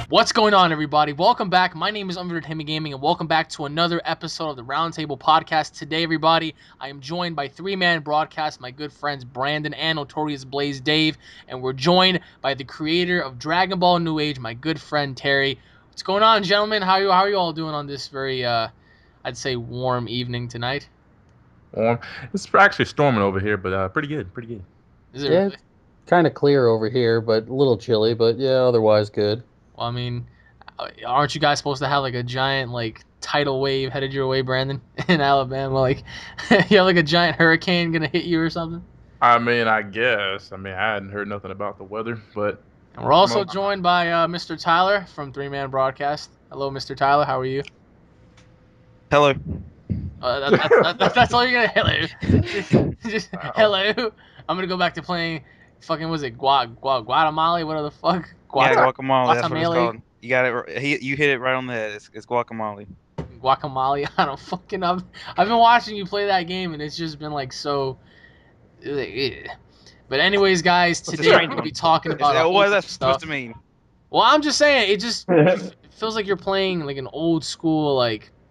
What's going on, everybody? Welcome back. My name is Unveiled Hemi Gaming, and welcome back to another episode of the Roundtable Podcast. Today, everybody, I am joined by three-man broadcast, my good friends Brandon and Notorious Blaze Dave, and we're joined by the creator of Dragon Ball New Age, my good friend Terry. What's going on, gentlemen? How are you all doing on this very, I'd say, warm evening tonight? Warm. It's actually storming over here, but pretty good, pretty good. Is it Yeah, really? it's kind of clear over here, but a little chilly, but yeah, otherwise good. Well, I mean, aren't you guys supposed to have like a giant tidal wave headed your way, Brandon, in Alabama? Like, you have like a giant hurricane gonna hit you or something? I guess. I hadn't heard nothing about the weather, but And we're also joined by Mr. Tyler from Three Man Broadcast. Hello, Mr. Tyler. How are you? Hello. That's all you're gonna just hello. I'm gonna go back to playing. Fucking was it Guatemala? What the fuck? Yeah, guacamole. That's what it's Guatemala? called. You got it. You hit it right on the head. It's guacamole. Guacamole. I don't fucking. I've been watching you play that game, and it's just been like so. But anyways, guys, today we're gonna be talking about. What is that supposed to mean? Well, I'm just saying, it feels like you're playing like an old school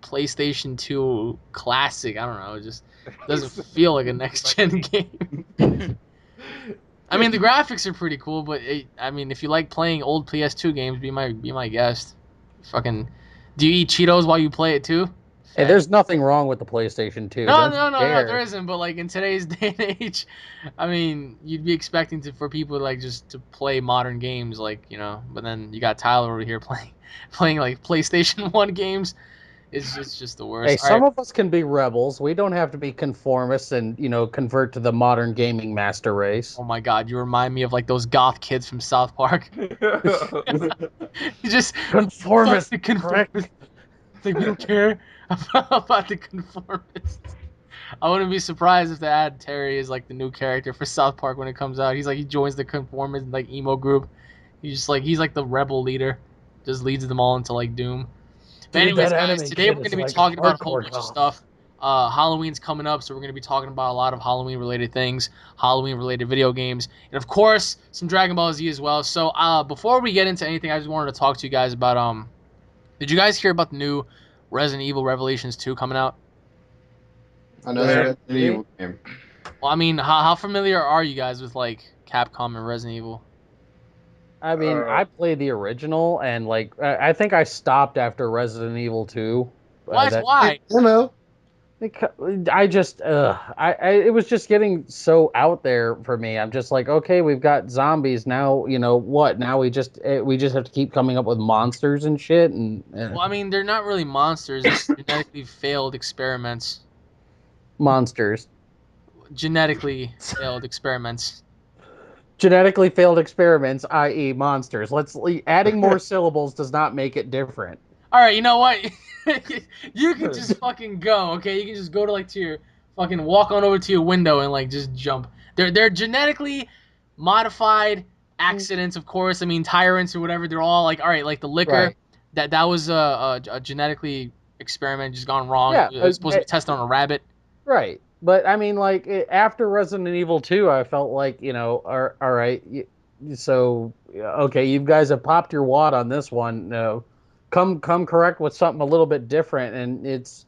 PlayStation 2 classic. I don't know, it just doesn't feel like a next gen game. I mean, the graphics are pretty cool, but if you like playing old PS2 games, be my guest. Fucking, do you eat Cheetos while you play it too? Hey, there's nothing wrong with the PlayStation 2. No, there isn't. But in today's day and age, you'd be expecting for people to just to play modern games, But then you got Tyler over here playing PlayStation 1 games. It's just the worst. Hey, some of us can be rebels. We don't have to be conformists and convert to the modern gaming master race. Oh my God, you remind me of those goth kids from South Park. You just conformist. Correct. We don't care about the conformists. I wouldn't be surprised if they add Terry as the new character for South Park when it comes out. He joins the conformist emo group. He's the rebel leader, just leads them all into doom. But anyways, guys, today we're going to be talking about a whole bunch of stuff. Halloween's coming up, so we're going to be talking about a lot of Halloween-related things, Halloween-related video games, and of course, some Dragon Ball Z as well. So before we get into anything, I just wanted to talk to you guys about did you guys hear about the new Resident Evil Revelations 2 coming out? Another Resident Evil game. Well, how familiar are you guys with Capcom and Resident Evil? I played the original, and I think I stopped after Resident Evil 2. Why? Hello. I just, it was just getting so out there for me. I'm just like, okay, we've got zombies now. What? Now we just have to keep coming up with monsters and shit. Well, they're not really monsters. It's genetically failed experiments. Monsters. Genetically failed experiments. Genetically failed experiments, i.e., monsters. Adding more syllables does not make it different. All right, you know what? You can just fucking go, okay? You can just go to your fucking walk on over to your window and just jump. They're genetically modified accidents, of course. Tyrants or whatever. They're all all right, the liquor that was a genetically experiment just gone wrong. Yeah, it was supposed to be tested on a rabbit. Right. But after Resident Evil 2, I felt all right. So okay, you guys have popped your wad on this one. No, come correct with something a little bit different. And it's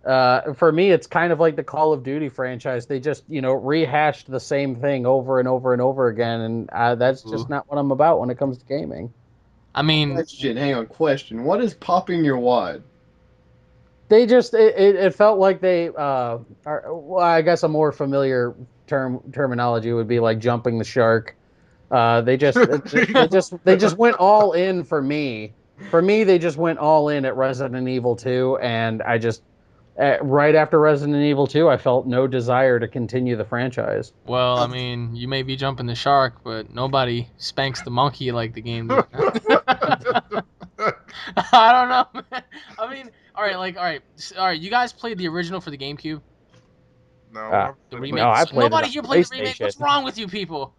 for me, it's kind of like the Call of Duty franchise. They just rehashed the same thing over and over and over again, and that's just not what I'm about when it comes to gaming. Question. What is popping your wad? They just it felt like they I guess a more familiar terminology would be like jumping the shark. They just went all in for me. For me, they just went all in at Resident Evil 2, and I just right after Resident Evil 2, I felt no desire to continue the franchise. Well, you may be jumping the shark, but nobody spanks the monkey like the game did. I don't know, man. All right. You guys played the original for the GameCube? No, the remake. No, I played Nobody it here on played the remake. PlayStation. What's wrong with you people?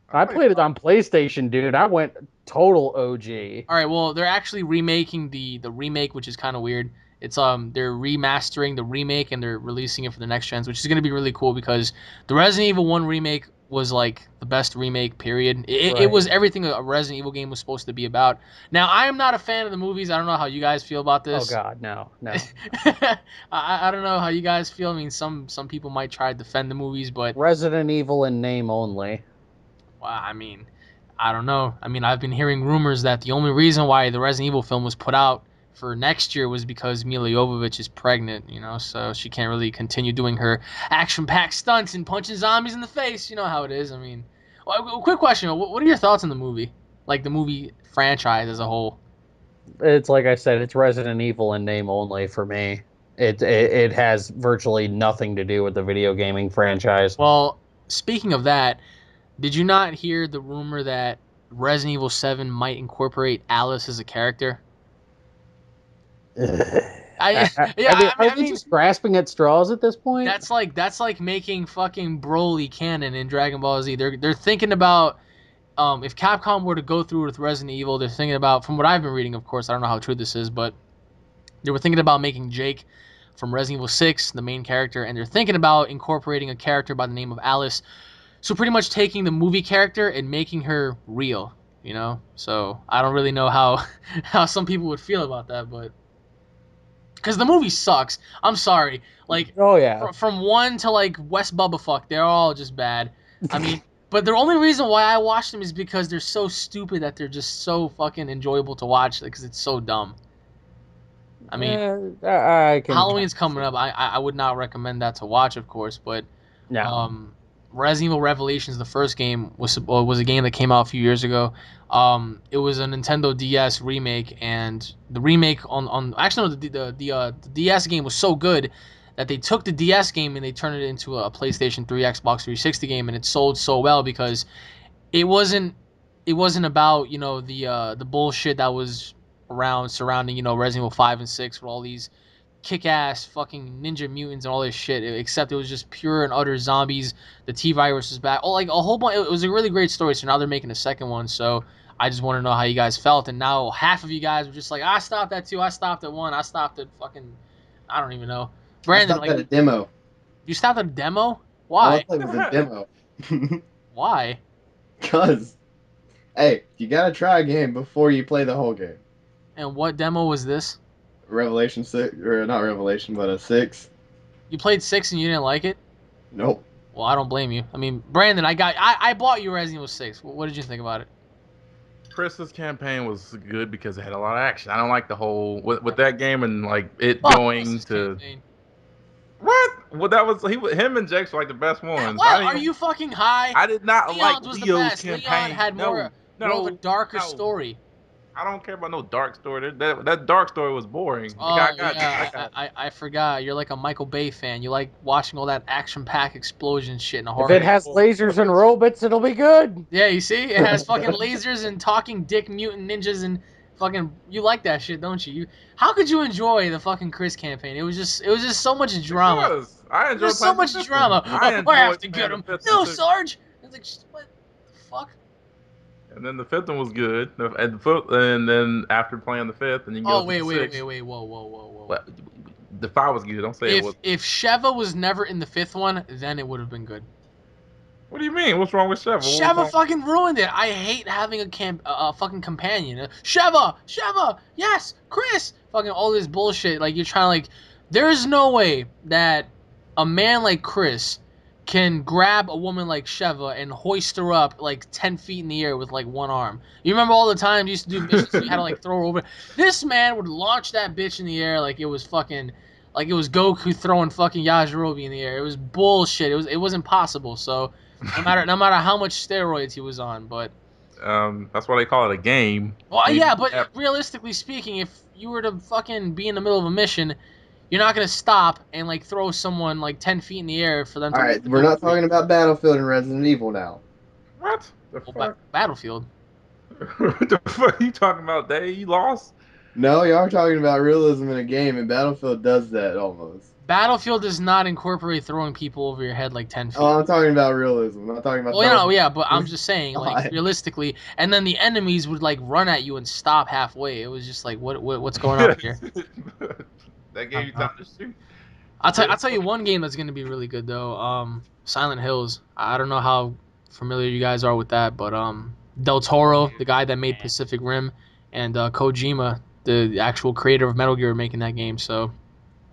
I played it on PlayStation, dude. I went total OG. All right, well, they're actually remaking the remake, which is kind of weird. It's they're remastering the remake and they're releasing it for the next gens, which is going to be really cool because the Resident Evil 1 remake was like the best remake. Period. It Right. was everything a Resident Evil game was supposed to be about. Now I am not a fan of the movies. I don't know how you guys feel about Oh this. God, no. I don't know how you guys feel. I mean, some people might try to defend the movies, but Resident Evil in name only. well, I mean, I don't know. I mean, I've been hearing rumors that the only reason why the Resident Evil film was put out for next year was because Mila Jovovich is pregnant, so she can't really continue doing her action-packed stunts and punching zombies in the face. You know how it is. I mean, quick question: what are your thoughts on the movie, like the movie franchise as a whole? It's like I said, it's Resident Evil in name only for me. It has virtually nothing to do with the video gaming franchise. Well, speaking of that, did you not hear the rumor that Resident Evil 7 might incorporate Alice as a character? Are they just grasping at straws at this point? That's like making fucking Broly canon in Dragon Ball Z. They're thinking about if Capcom were to go through with Resident Evil, they're thinking about, from what I've been reading, of course, I don't know how true this is, but they were thinking about making Jake from Resident Evil 6 the main character, and they're thinking about incorporating a character by the name of Alice. So pretty much taking the movie character and making her real, So I don't really know how some people would feel about that, but because the movie sucks. I'm sorry. Like, oh yeah. from 1 to like West Bubblefuck, they're all just bad. I mean, but the only reason why I watch them is because they're so stupid that they're just so fucking enjoyable to watch because it's so dumb. I mean, Halloween's coming up. I would not recommend that to watch, of course, but no. Resident Evil Revelations, the first game, was a game that came out a few years ago. It was a Nintendo DS remake, and the remake on actually no, the DS game was so good that they took the DS game and they turned it into a PlayStation 3, Xbox 360 game, and it sold so well because it wasn't about the bullshit that was around surrounding Resident Evil 5 and 6 with all these kick-ass fucking ninja mutants and all this shit, except it was just pure and utter zombies. The T-virus was back. Oh, like a whole bunch. It was a really great story. So now they're making a second one. So I just want to know how you guys felt. And now half of you guys were just like, I stopped at 2. I stopped at 1. I stopped at fucking, I don't even know. Brandon, I stopped at a demo. You stopped at a demo? I Why? was with a demo. Why? Cause, hey, you gotta try a game before you play the whole game. And what demo was this? Revelation 6, or not Revelation, but a 6. You played 6 and you didn't like it? Nope. Well, I don't blame you. I mean, Brandon, I bought you Resident Evil 6. What did you think about it? Chris's campaign was good because it had a lot of action. I don't like the whole with that game and like it going to campaign. what? Well, that was him and Jax were like the best ones. What? Are you fucking high? I did not Leon's like was the Leo's best. campaign. Leon had more of a darker story. I don't care about no dark story. That dark story was boring. Oh, I forgot. You're like a Michael Bay fan. You like watching all that action-packed explosion shit in a horror. If it has lasers and robots, it'll be good. Yeah, you see? It has fucking lasers and talking dick mutant ninjas and fucking... You like that shit, don't you? How could you enjoy the fucking Chris campaign? It was just so much drama. Because I enjoyed There's so much drama. I have to get him. No, Sarge! It's like, what the fuck? And then the 5th one was good. And then after playing the 5th, and you can go wait, to the 6th. wait, whoa. Well, the 5 was good. Don't say it was. If Sheva was never in the 5th one, then it would have been good. What do you mean? What's wrong with Sheva? Sheva fucking ruined it. I hate having a fucking companion. Sheva, yes, Chris. Fucking all this bullshit. Like, you're trying to, there's no way that a man like Chris can grab a woman like Sheva and hoist her up 10 feet in the air with one arm. You remember all the times you used to do missions, you had to throw her over. This man would launch that bitch in the air like it was fucking, like it was Goku throwing fucking Yajirobe in the air. It was bullshit. It was impossible. So no matter how much steroids he was on, but that's why they call it a game. well, yeah, but realistically speaking, if you were to fucking be in the middle of a mission, you're not gonna stop and throw someone 10 feet in the air for them to. All right, we're not talking about Battlefield and Resident Evil now. What? The fuck? Battlefield. What the fuck are you talking about, Dave? You lost? No, you are talking about realism in a game, and Battlefield does that almost. Battlefield does not incorporate throwing people over your head 10 feet. Oh, I'm talking about realism. I'm not talking about. Well, yeah, but I'm just saying, realistically, and then the enemies would run at you and stop halfway. It was just what's going on here? That gave you time to shoot. I'll tell you one game that's gonna be really good though. Silent Hills. I don't know how familiar you guys are with that, but Del Toro, the guy that made Pacific Rim, and Kojima, the actual creator of Metal Gear, are making that game. So,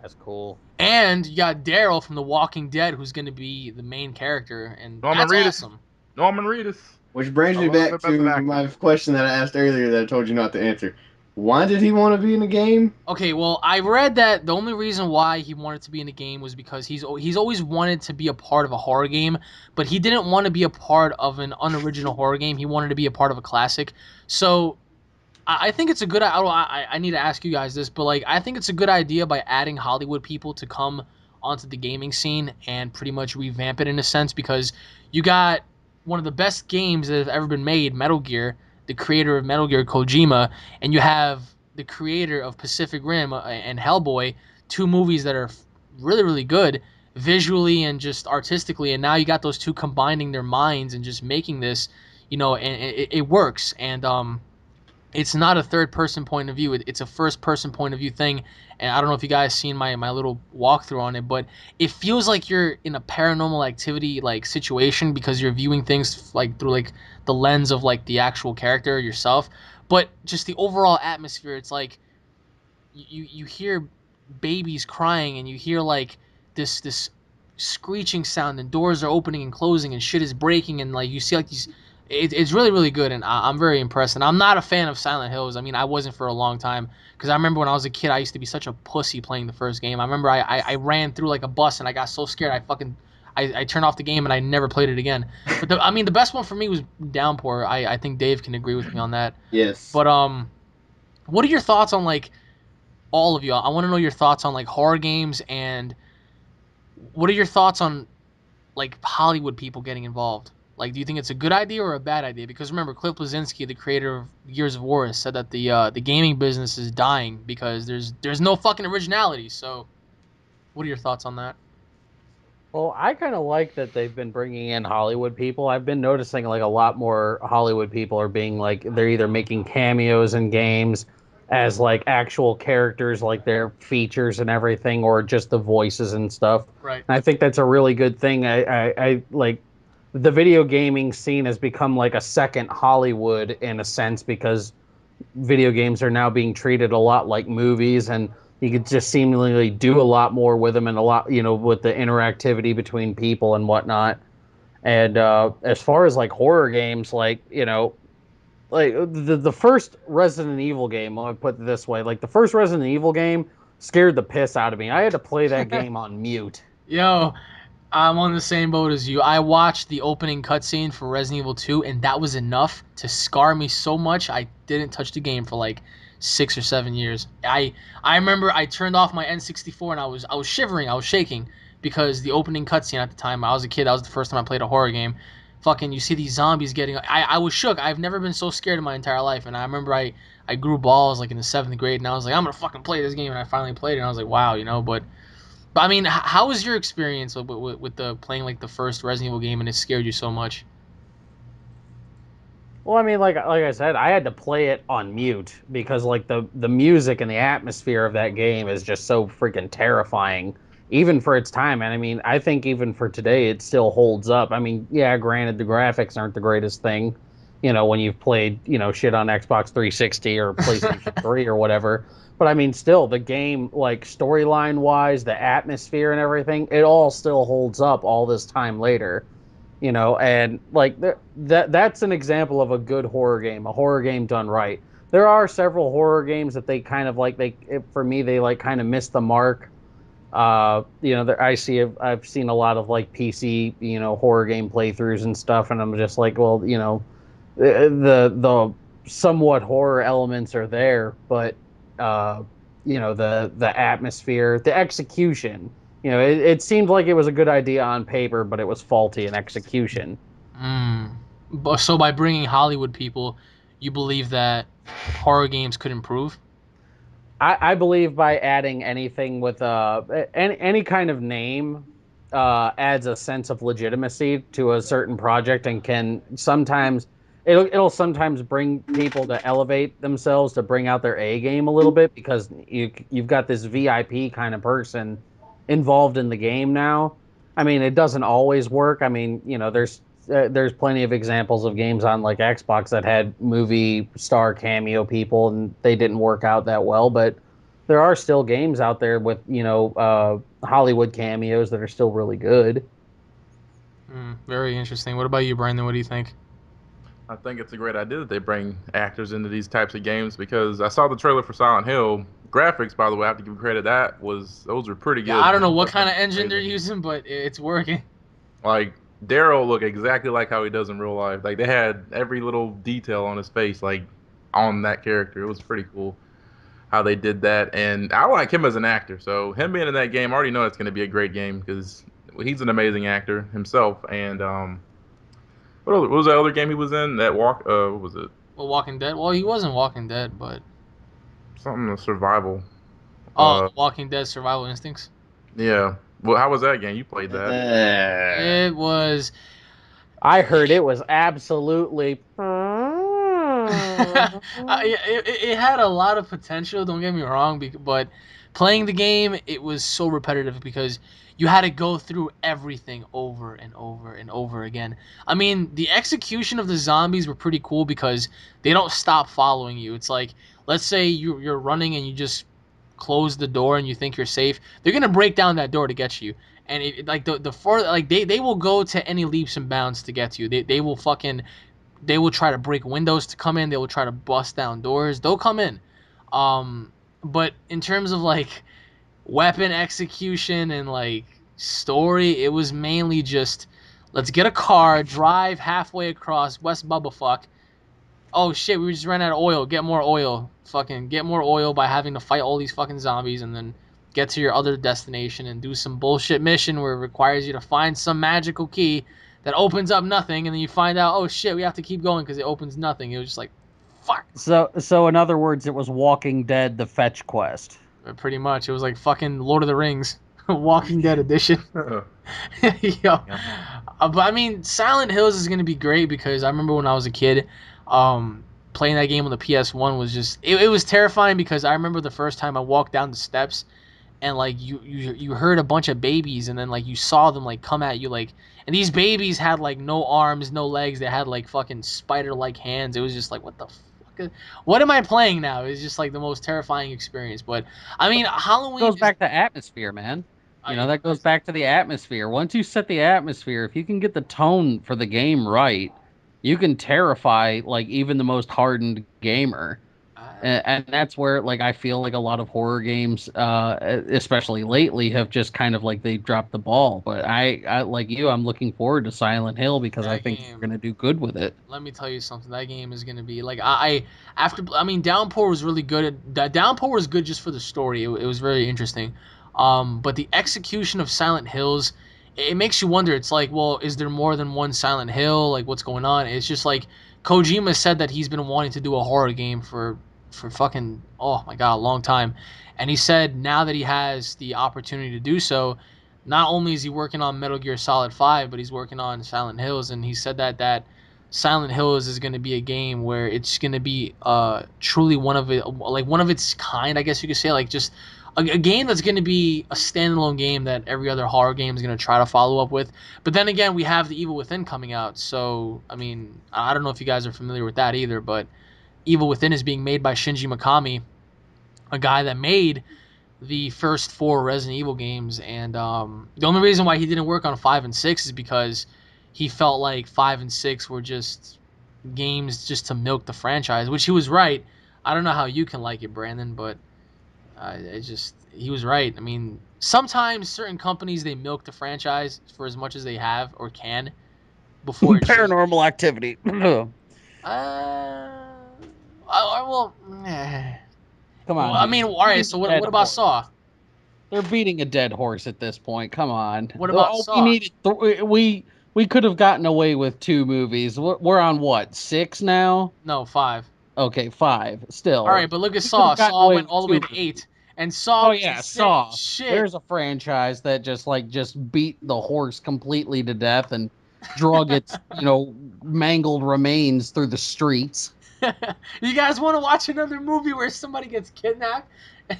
That's cool. and you got Daryl from The Walking Dead, who's going to be the main character, and Norman that's Reedus. awesome. Norman Reedus. Which brings I me love the back best to actor. my question that I asked earlier that I told you not to answer. Why did he want to be in the game? Okay, well, I read that the only reason why he wanted to be in the game was because he's always wanted to be a part of a horror game, but he didn't want to be a part of an unoriginal horror game. He wanted to be a part of a classic. So I think it's a good. I need to ask you guys this, but like I think it's a good idea by adding Hollywood people to come onto the gaming scene and pretty much revamp it in a sense, because you got one of the best games that have ever been made, Metal Gear, the creator of Metal Gear, Kojima, and you have the creator of Pacific Rim and Hellboy, two movies that are really really good visually and just artistically, and now you got those two combining their minds and just making this, and it works. And it's not a third person point of view. It's a first person point of view thing. And I don't know if you guys seen my little walkthrough on it, but it feels like you're in a paranormal activity like situation because you're viewing things like through like the lens of like the actual character yourself. But just the overall atmosphere, it's like you hear babies crying and you hear like this screeching sound and doors are opening and closing and shit is breaking and like you see like these it's really really good, and I'm very impressed. And I'm not a fan of Silent Hills. I mean, I wasn't for a long time because I remember when I was a kid I used to be such a pussy playing the first game. I remember I ran through like a bus and I got so scared I turned off the game and I never played it again. But the best one for me was Downpour. I think Dave can agree with me on that. Yes. But what are your thoughts on like all of you? I want to know your thoughts on like horror games, and what are your thoughts on like Hollywood people getting involved? Like, do you think it's a good idea or a bad idea? Because remember, Cliff Bleszinski, the creator of Gears of War, has said that the gaming business is dying because there's no fucking originality. So, what are your thoughts on that? Well, I kind of like that they've been bringing in Hollywood people. I've been noticing like a lot more Hollywood people are being like they're either making cameos in games as like actual characters, like their features and everything, or just the voices and stuff. Right. And I think that's a really good thing. I like the video gaming scene has become like a second Hollywood in a sense because video games are now being treated a lot like movies, and you could just seemingly do a lot more with them and a lot, with the interactivity between people and whatnot. And as far as like horror games, like, like the first Resident Evil game, let me put it this way, like the first Resident Evil game scared the piss out of me. I had to play that game on mute. Yo, I'm on the same boat as you. I watched the opening cutscene for Resident Evil 2, and that was enough to scar me so much I didn't touch the game for like 6 or 7 years. I remember I turned off my N64 and I was shivering, I was shaking because the opening cutscene at the time, I was a kid, that was the first time I played a horror game. Fucking, you see these zombies getting. I was shook. I've never been so scared in my entire life, and I remember I grew balls like in the 7th grade, and I was like, I'm gonna fucking play this game, and I finally played it, and I was like, wow, But I mean, how was your experience with the playing like the first Resident Evil game and it scared you so much? Well, I mean, like I said, I had to play it on mute because like the music and the atmosphere of that game is just so freaking terrifying, even for its time. And I mean, I think even for today, it still holds up. I mean, yeah, granted, the graphics aren't the greatest thing, when you've played, shit on Xbox 360 or PlayStation 3 or whatever. But I mean, still, the game, like storyline wise, the atmosphere and everything, it all still holds up all this time later. And like that's an example of a good horror game, a horror game done right. There are several horror games that they kind of like for me they like kind of missed the mark. I've seen a lot of like PC, horror game playthroughs and stuff, and I'm just like, well, the somewhat horror elements are there, but the atmosphere, the execution. It seemed like it was a good idea on paper, but it was faulty in execution. So by bringing Hollywood people, you believe that horror games could improve? I believe by adding anything with any kind of name adds a sense of legitimacy to a certain project and can sometimes it'll sometimes bring people to elevate themselves to bring out their A game a little bit because you've got this VIP kind of person involved in the game now. I mean, it doesn't always work. I mean, there's there's plenty of examples of games on like Xbox that had movie star cameo people, and they didn't work out that well. But there are still games out there with Hollywood cameos that are still really good. Very interesting. What about you, Brandon? What do you think? I think it's a great idea that they bring actors into these types of games because I saw the trailer for Silent Hill. Graphics, by the way, I have to give credit. Those were pretty good. Yeah, I don't know what kind of engine they're using, but it's working. Like Daryl looked exactly like how he does in real life. Like they had every little detail on his face, like on that character. It was pretty cool how they did that, and I like him as an actor. So him being in that game, I already know it's going to be a great game because he's an amazing actor himself. And what was that other game he was in? What was it? Well, Walking Dead. Well, he wasn't Walking Dead, but Something of survival. Walking Dead Survival Instincts. Yeah. Well, how was that game? You played that? It was. I heard it was absolutely. It had a lot of potential. Don't get me wrong, but playing the game, it was so repetitive because you had to go through everything over and over and over again. I mean, the execution of the zombies were pretty cool because they don't stop following you. It's like, let's say you're running and you just close the door and you think you're safe. They're gonna break down that door to get you. And like the further, like they will go to any leaps and bounds to get to you. They will try to break windows to come in. They will try to bust down doors. They'll come in. But in terms of like weapon execution and like story, it was mainly just let's get a car, drive halfway across West Bubblefuck. Oh shit, we just ran out of oil. Get more oil. Fucking get more oil by having to fight all these fucking zombies and then get to your other destination and do some bullshit mission where it requires you to find some magical key that opens up nothing, and then you find out, oh shit, we have to keep going because it opens nothing. It was just like, fuck. So in other words, it was Walking Dead: The Fetch Quest. Pretty much, it was like fucking Lord of the Rings, Walking Dead edition. Yo, but I mean, Silent Hills is gonna be great because I remember when I was a kid, playing that game on the PS1 was just it was terrifying because I remember the first time I walked down the steps. And like you heard a bunch of babies, and then like you saw them like come at you like, and these babies had like no arms, no legs. They had like fucking spider-like hands. It was just like, what the fuck? What am I playing now? It was just like the most terrifying experience. But I mean, Halloween Goes back to atmosphere, man. That goes back to the atmosphere. Once you set the atmosphere, if you can get the tone for the game right, you can terrify like even the most hardened gamer. And that's where, like, I feel like a lot of horror games, especially lately, have just kind of like they dropped the ball. But I like you, I'm looking forward to Silent Hill because I think they're gonna do good with it. Let me tell you something. That game is gonna be like I mean, Downpour was really good. Downpour was good just for the story. It was very interesting. But the execution of Silent Hills, it makes you wonder. It's like, well, is there more than one Silent Hill? Like, what's going on? It's just like Kojima said that he's been wanting to do a horror game for fucking, oh my god, a long time. And he said now that he has the opportunity to do so, not only is he working on Metal Gear Solid 5, but he's working on Silent Hills. And he said that Silent Hills is going to be a game where it's going to be truly one of its kind, I guess you could say, like just a game that's going to be a standalone game that every other horror game is going to try to follow up with. But then again, we have The Evil Within coming out. So, I mean, I don't know if you guys are familiar with that either, but Evil Within is being made by Shinji Mikami, a guy that made the first 4 Resident Evil games. And the only reason why he didn't work on 5 and 6 is because he felt like 5 and 6 were just games just to milk the franchise, which he was right. I don't know how you can like it, Brandon, but he was right. I mean, sometimes certain companies, they milk the franchise for as much as they have or can before it Paranormal Activity. Well, Come on. I mean, all right. So what about Saw? They're beating a dead horse at this point. Come on. What about Saw? We could have gotten away with 2 movies. We're on what, 6 now? No, 5. Okay, 5. Still. All right, but look at Saw. Saw went all the way to 8, and Saw. Oh yeah, Saw. Shit. There's a franchise that just beat the horse completely to death and drug its mangled remains through the streets. You guys want to watch another movie where somebody gets kidnapped?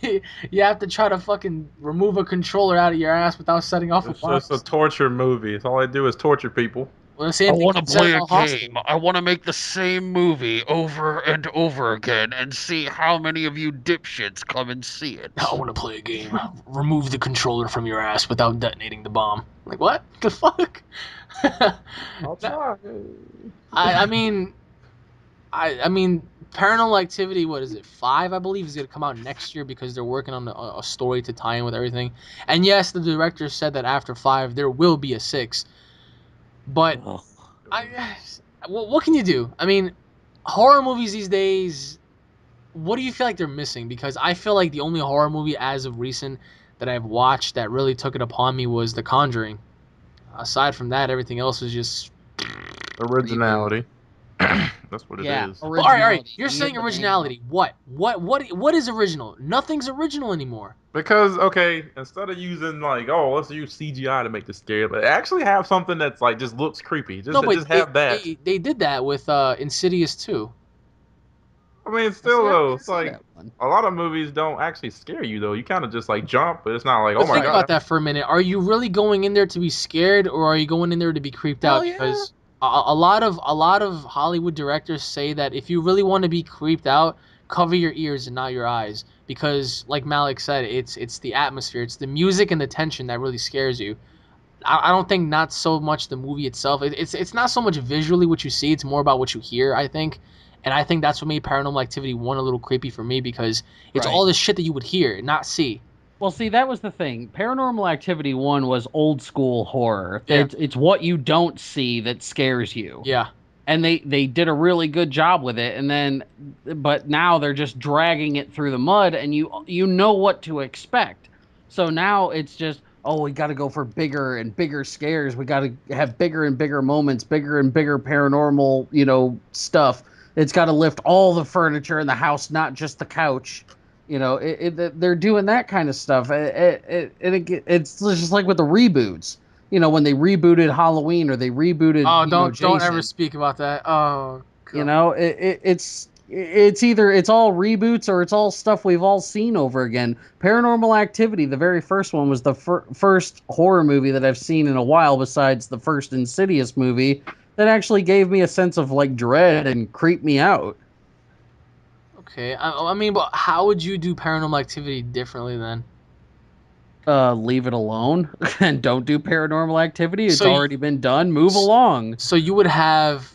You have to try to fucking remove a controller out of your ass without setting off a bomb. It's just a torture movie. It's all I do is torture people. Well, the same I thing want can to be said play a about Hostel. game. I want to make the same movie over and over again and see how many of you dipshits come and see it. I want to play a game. Remove the controller from your ass without detonating the bomb. Like, what the fuck? I'll try. I mean, I mean, Paranormal Activity. What is it? 5, I believe, is gonna come out next year because they're working on a story to tie in with everything. And yes, the director said that after 5 there will be a 6. But Ugh. what can you do? I mean, horror movies these days. What do you feel like they're missing? Because I feel like the only horror movie as of recent that I've watched that really took it upon me was The Conjuring. Aside from that, everything else was just. Originality. That's what it Yeah, is. Well, all right, all right. originality. You're You saying hit the name. originality. What is original? Nothing's original anymore. Because okay, instead of using like, oh, let's use CGI to make this scary, but actually have something that's like just looks creepy. No, but Just have that. they did that with Insidious 2. I mean, See, still I though, didn't it's see like that one. a lot of movies don't actually scare you though. You kind of just like jump, but it's not like, oh But my think god. about that for a minute. Are you really going in there to be scared, or are you going in there to be creeped Hell out? yeah. Because a lot of Hollywood directors say that if you really want to be creeped out, cover your ears and not your eyes. Because, like Malik said, it's the atmosphere, it's the music and the tension that really scares you. I don't think not so much the movie itself. It's not so much visually what you see. It's more about what you hear, I think. And I think that's what made Paranormal Activity 1 a little creepy for me because it's Right. all the shit that you would hear, not see. Well, see, that was the thing. Paranormal Activity 1 was old school horror. Yeah. It's what you don't see that scares you. Yeah. And they did a really good job with it. And then, but now they're just dragging it through the mud, and you know what to expect. So now it's just, oh, we got to go for bigger and bigger scares. We got to have bigger and bigger moments, bigger and bigger paranormal, stuff. It's got to lift all the furniture in the house, not just the couch. They're doing that kind of stuff. It's just like with the reboots. When they rebooted Halloween or they rebooted, Oh, don't ever Jason. speak about that. Oh, God. It's either it's all reboots or it's all stuff we've all seen over again. Paranormal Activity, the very first one, was the first horror movie that I've seen in a while, besides the first Insidious movie, that actually gave me a sense of like dread and creeped me out. Okay. I mean, but how would you do Paranormal Activity differently then? Leave it alone and don't do Paranormal Activity. It's So you- already been done. Move along. So you would have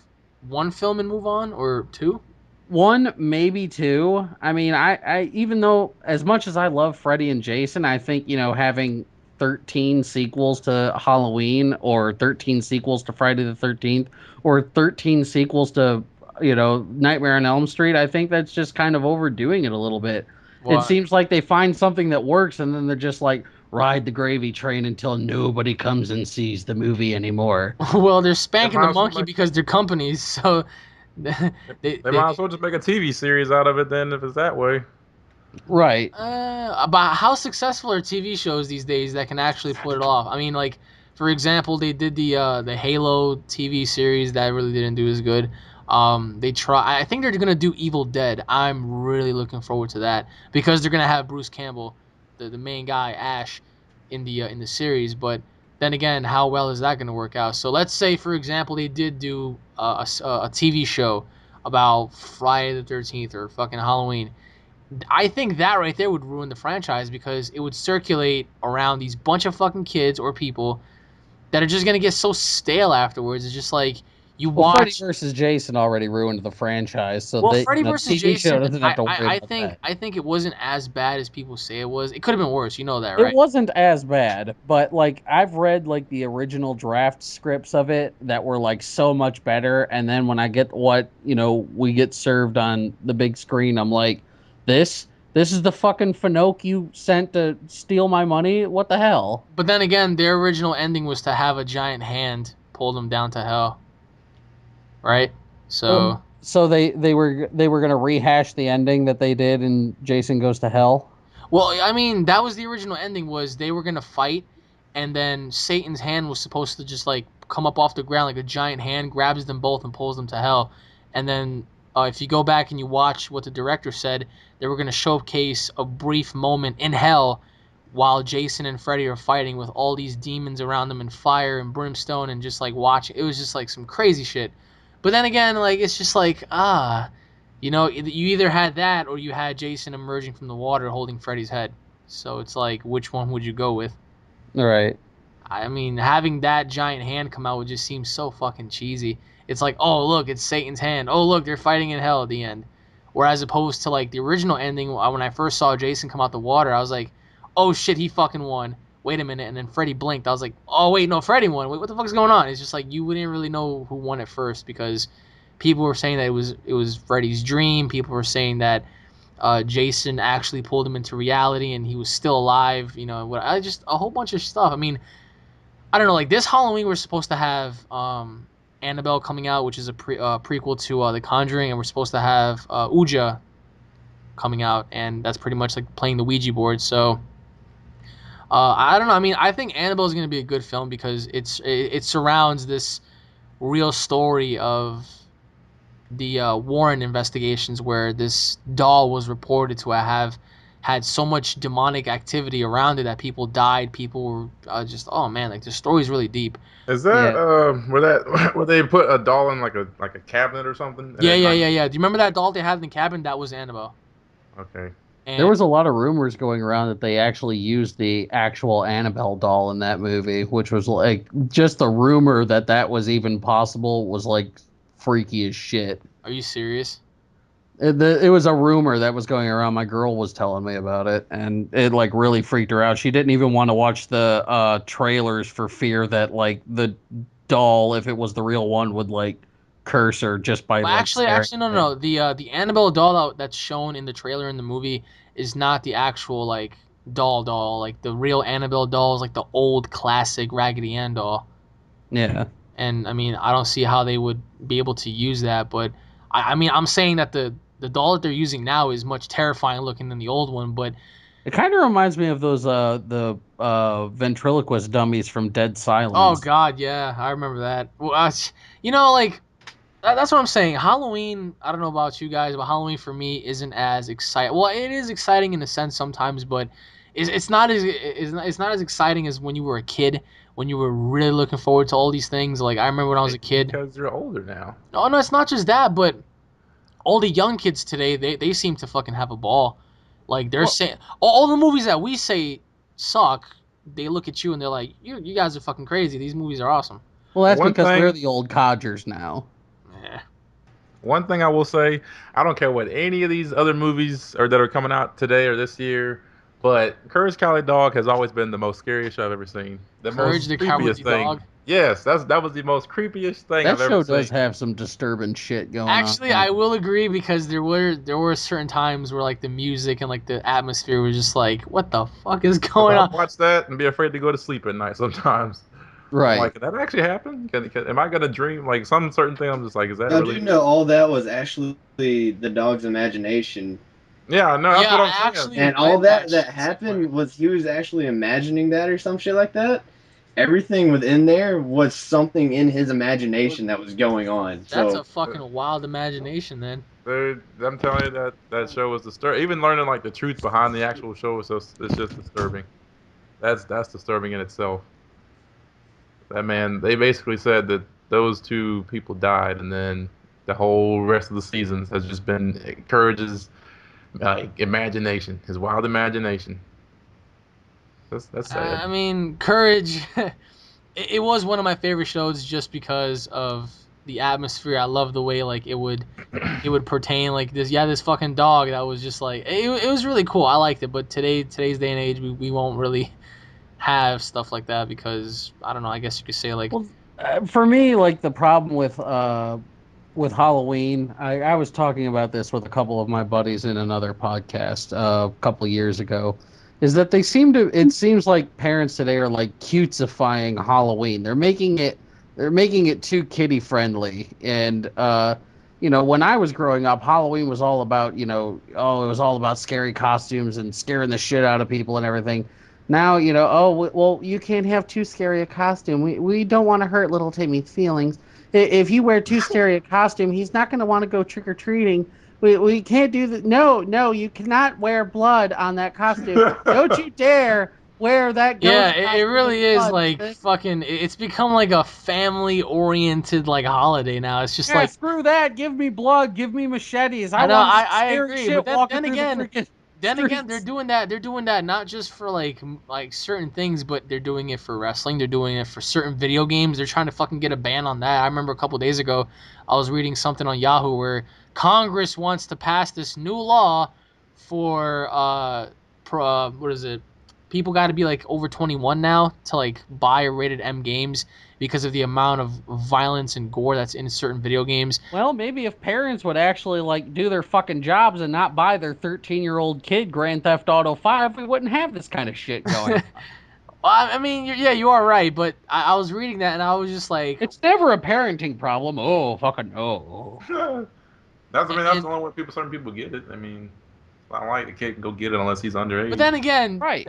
one film and move on, or two? One, maybe two. I mean, I even though as much as I love Freddy and Jason, I think, having 13 sequels to Halloween or 13 sequels to Friday the 13th or 13 sequels to, Nightmare on Elm Street, I think that's just kind of overdoing it a little bit. Well, It seems like they find something that works and then they're just like, ride the gravy train until nobody comes and sees the movie anymore. well, they're spanking might the as well monkey make- because they're companies, so They might as well just make a TV series out of it then, if it's that way. Right. About how successful are TV shows these days that can actually pull it off? I mean, like, for example, they did the Halo TV series that really didn't do as good. I think they're gonna do Evil Dead. I'm really looking forward to that because they're gonna have Bruce Campbell, the main guy, Ash, in the series. But then again, how well is that gonna work out? So let's say, for example, they did do a TV show about Friday the 13th or fucking Halloween. I think that right there would ruin the franchise because it would circulate around these bunch of fucking kids or people that are just gonna get so stale afterwards. It's just like you Well, Freddy watch. versus Jason already ruined the franchise, so Well, Freddy vs. TV show Jason, doesn't have to worry I about think that. I think it wasn't as bad as people say it was. It could have been worse. You know that, It right? wasn't as bad, but like I've read like the original draft scripts of it that were like so much better, and then when I get what we get served on the big screen, I'm like, this is the fucking Finoke you sent to steal my money. What the hell? But then again, their original ending was to have a giant hand pull them down to hell, right? So. So they were gonna rehash the ending that they did in Jason Goes to Hell. Well, I mean, that was the original ending. Was they were gonna fight, and then Satan's hand was supposed to just like come up off the ground like a giant hand, grabs them both and pulls them to hell. And then if you go back and you watch what the director said, they were gonna showcase a brief moment in hell while Jason and Freddy are fighting with all these demons around them and fire and brimstone and just like watching. It was just like some crazy shit. But then again, like it's just like you know, you either had that or you had Jason emerging from the water holding Freddy's head. So it's like, which one would you go with? Right. I mean, having that giant hand come out would just seem so fucking cheesy. It's like, oh look, it's Satan's hand. Oh look, they're fighting in hell at the end. Whereas opposed to like the original ending, when I first saw Jason come out the water, I was like, oh shit, he fucking won. Wait a minute, and then Freddy blinked. I was like, oh wait, no, Freddy won. Wait, what the fuck is going on? It's just like you wouldn't really know who won at first because people were saying that it was Freddy's dream. People were saying that Jason actually pulled him into reality and he was still alive. You know, I just a whole bunch of stuff. I mean, I don't know. Like this Halloween, we're supposed to have Annabelle coming out, which is a prequel to The Conjuring, and we're supposed to have Ouija coming out, and that's pretty much like playing the Ouija board. So I don't know. I mean, I think Annabelle is going to be a good film because it surrounds this real story of the Warren investigations, where this doll was reported to have had so much demonic activity around it that people died. People were just, oh man, like the story's really deep. Is that where they put a doll in like a cabinet or something? Yeah. Do you remember that doll they had in the cabin? That was Annabelle. Okay. And There was a lot of rumors going around that they actually used the actual Annabelle doll in that movie, which was like just the rumor that was even possible was like freaky as shit. Are you serious? It was a rumor that was going around. My girl was telling me about it, and it like really freaked her out. She didn't even want to watch the trailers for fear that like the doll, if it was the real one, would like curse her just by Well, like actually, no. The Annabelle doll that's shown in the trailer in the movie is not the actual like doll. Like the real Annabelle doll is like the old classic Raggedy Ann doll. Yeah. And I mean, I don't see how they would be able to use that. But I mean, I'm saying that the doll that they're using now is much terrifying looking than the old one. But It kind of reminds me of those the ventriloquist dummies from Dead Silence. oh god, yeah, I remember that. Well, you know, like that's what I'm saying. Halloween, I don't know about you guys, but Halloween for me isn't as exciting. Well, it is exciting in a sense sometimes, but it's not as exciting as when you were a kid, when you were really looking forward to all these things. Like I remember when I was a kid. Because you're older now. Oh no, it's not just that, but all the young kids today, they seem to fucking have a ball. Like they're saying all the movies that we say suck, they look at you and they're like, you guys are fucking crazy. These movies are awesome. Well, that's One because thing- we're the old codgers now. Yeah. One thing I will say, I don't care what any of these other movies that are coming out today or this year, but Courage the Cowardly Dog has always been the most scariest show I've ever seen. The Courage most the creepiest Cowardly thing. Dog? Yes, that was the most creepiest thing That I've ever show seen. does have some disturbing shit going Actually, on. I will agree because there were certain times where like the music and like the atmosphere was just like, what the fuck is going I'll on? watch that and be afraid to go to sleep at night sometimes. Right. I'm like, can that actually happen? Am I gonna dream like some certain thing? I'm just like, is that Now, really? do you know all that was actually the dog's imagination? Yeah, no, that's Yeah, what I I'm saying. actually- And read all that that happened was he was actually imagining that or some shit like that. Everything within there was something in his imagination that was going on. That's So a fucking wild imagination, then. Dude, I'm telling you that show was disturbing. Even learning like the truth behind the actual show is it's just disturbing. That's disturbing in itself. That man, they basically said that those two people died, and then the whole rest of the seasons has just been Courage's imagination, his wild imagination. That's sad. I mean, Courage. It was one of my favorite shows just because of the atmosphere. I love the way like it would pertain like this fucking dog that was just like it was really cool. I liked it, but today's day and age we won't really have stuff like that because I don't know. I guess you could say like Well, for me, like the problem with Halloween, I was talking about this with a couple of my buddies in another podcast a couple of years ago, is that it seems like parents today are like cutesifying Halloween. They're making it too kiddie friendly. And when I was growing up, Halloween was all about, it was all about scary costumes and scaring the shit out of people and everything. Now, well, you can't have too scary a costume. We don't want to hurt little Timmy's feelings. If you wear too scary a costume, he's not going to want to go trick-or-treating. We can't do that. No, you cannot wear blood on that costume. Don't you dare where that goes. Yeah, it really is blood, like shit. fucking. It's become like a family-oriented like holiday now. It's just Yeah, like screw that. Give me blood. Give me machetes. I know, want I scary agree, shit but walking then through again, the freaking then again, they're streets. doing that. They're doing that not just for like certain things, but they're doing it for wrestling. They're doing it for certain video games. They're trying to fucking get a ban on that. I remember a couple days ago, I was reading something on Yahoo where Congress wants to pass this new law for what is it? People got to be like over 21 now to like buy rated M games because of the amount of violence and gore that's in certain video games. Well, maybe if parents would actually like do their fucking jobs and not buy their 13-year-old kid Grand Theft Auto 5, we wouldn't have this kind of shit going on. I mean, yeah, you are right, but I was reading that and I was just like, It's never a parenting problem. Oh, fucking no. That's the And- only way certain people get it. I mean, it's not like a kid can go get it unless he's underage. but then again, Right.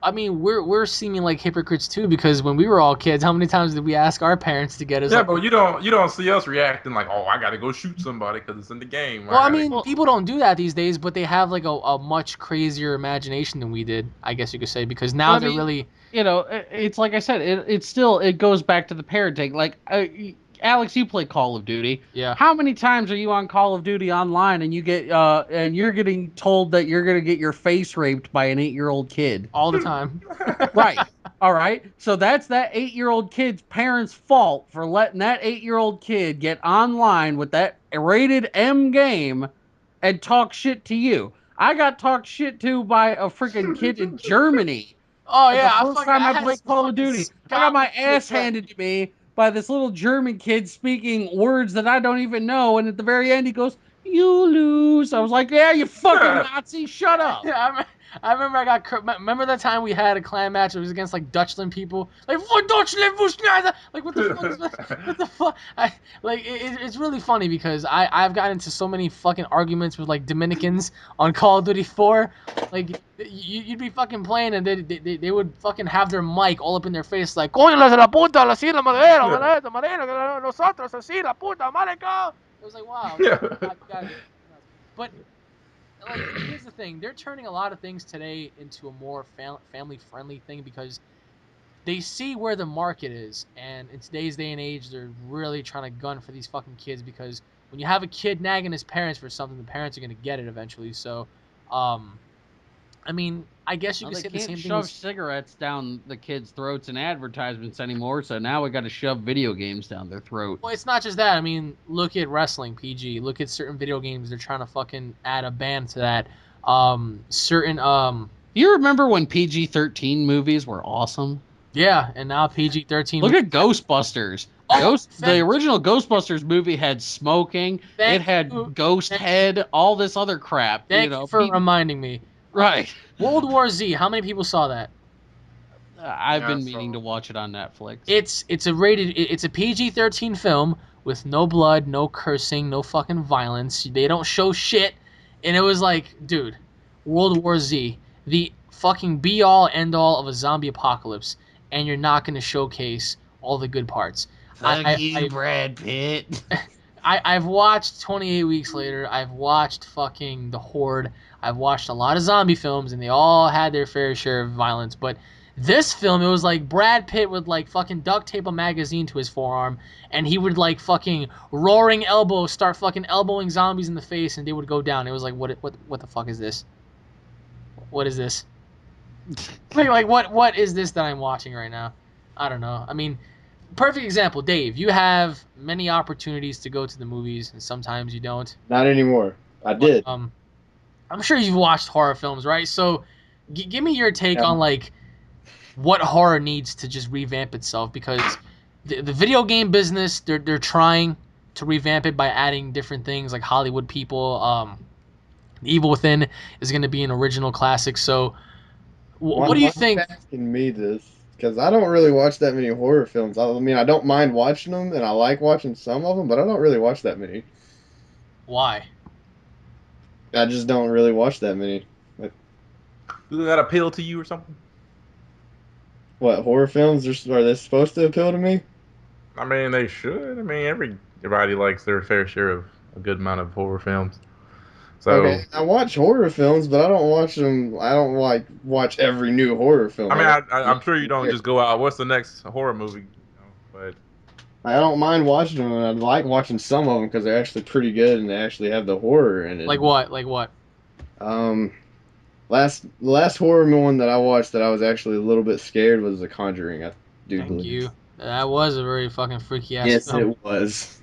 I mean, we're seeming like hypocrites too because when we were all kids, how many times did we ask our parents to get us? yeah, like, but you don't see us reacting like, oh, I gotta go shoot somebody because it's in the game. well, I gotta mean, go. people don't do that these days, but they have like a much crazier imagination than we did, I guess you could say, because now Well, I they're mean, really. You know, it's like I said, it's still, it goes back to the parenting. Like, Alex, you play Call of Duty. Yeah. How many times are you on Call of Duty online and you get, and you're getting told that you're going to get your face raped by an 8-year-old kid? All the time. Right. All right. So that's that 8-year-old kid's parents' fault for letting that 8-year-old kid get online with that rated M game and talk shit to you. I got talked shit to by a freaking kid in Germany. Oh The yeah, first time I had played some Call of fucking Duty, I got my Scotland ass shit, yeah. handed to me by this little German kid speaking words that I don't even know. And at the very end, he goes, "You lose." I was like, "Yeah, you fucking Nazi, shut up." Yeah, I remember I got. Remember that time we had a clan match? It was against like Dutchland people. Like for Deutschland, wo schneider. Like what the fuck is what the fuck? It's really funny because I've gotten into so many fucking arguments with like Dominicans on Call of Duty 4. Like you'd be fucking playing and they would fucking have their mic all up in their face like coño la puta la si la madera madera nosotros así la puta marica. It was like wow. Yeah. But like here's the thing, they're turning a lot of things today into a more family friendly thing because they see where the market is, and in today's day and age they're really trying to gun for these fucking kids because when you have a kid nagging his parents for something, the parents are going to get it eventually. So I mean, I guess you Well, could they say the can't same thing shove with, cigarettes down the kids' throats in advertisements anymore, so now we got to shove video games down their throat. well, it's not just that. I mean, look at wrestling, PG. Look at certain video games. They're trying to fucking add a ban to that. Certain You remember when PG-13 movies were awesome? yeah, and now PG-13. Look at Ghostbusters. Oh, The original Ghostbusters movie had smoking. Thank It had you. ghost Thank head, all this other crap. Thank you for reminding me. Right. World War Z. How many people saw that? I've Yeah, been so- meaning to watch it on Netflix. It's a PG-13 film with no blood, no cursing, no fucking violence. They don't show shit, and it was like, dude, World War Z, the fucking be-all end-all of a zombie apocalypse, and you're not gonna showcase all the good parts. Brad Pitt. I've watched 28 Weeks Later. I've watched fucking The Horde. I've watched a lot of zombie films, and they all had their fair share of violence. But this film, it was like Brad Pitt would like fucking duct tape a magazine to his forearm, and he would like fucking roaring elbow start fucking elbowing zombies in the face, and they would go down. It was like, what the fuck is this? What is this? like what is this that I'm watching right now? I don't know. I mean, perfect example, Dave. You have many opportunities to go to the movies, and sometimes you don't. Not anymore. I did. I'm sure you've watched horror films, right? So, give me your take Yeah. on like what horror needs to just revamp itself because the video game business they're trying to revamp it by adding different things like Hollywood people. Evil Within is going to be an original classic. So, what do you think? Asking me this because I don't really watch that many horror films. I mean, I don't mind watching them, and I like watching some of them, but I don't really watch that many. Why? I just don't really watch that many. Do that appeal to you or something? What horror films are they supposed to appeal to me? I mean, they should. I mean, everybody likes their fair share of a good amount of horror films. So Okay, I watch horror films, but I don't watch them. I don't like watch every new horror film. I mean, Like, I'm sure you don't just go out. What's the next horror movie? But I don't mind watching them, and I like watching some of them because they're actually pretty good and they actually have the horror in it. Like what? Like what? Um, last horror one that I watched that I was actually a little bit scared was The Conjuring. I do Thank believe. you. That was a very fucking freaky ass Yes, film. it was.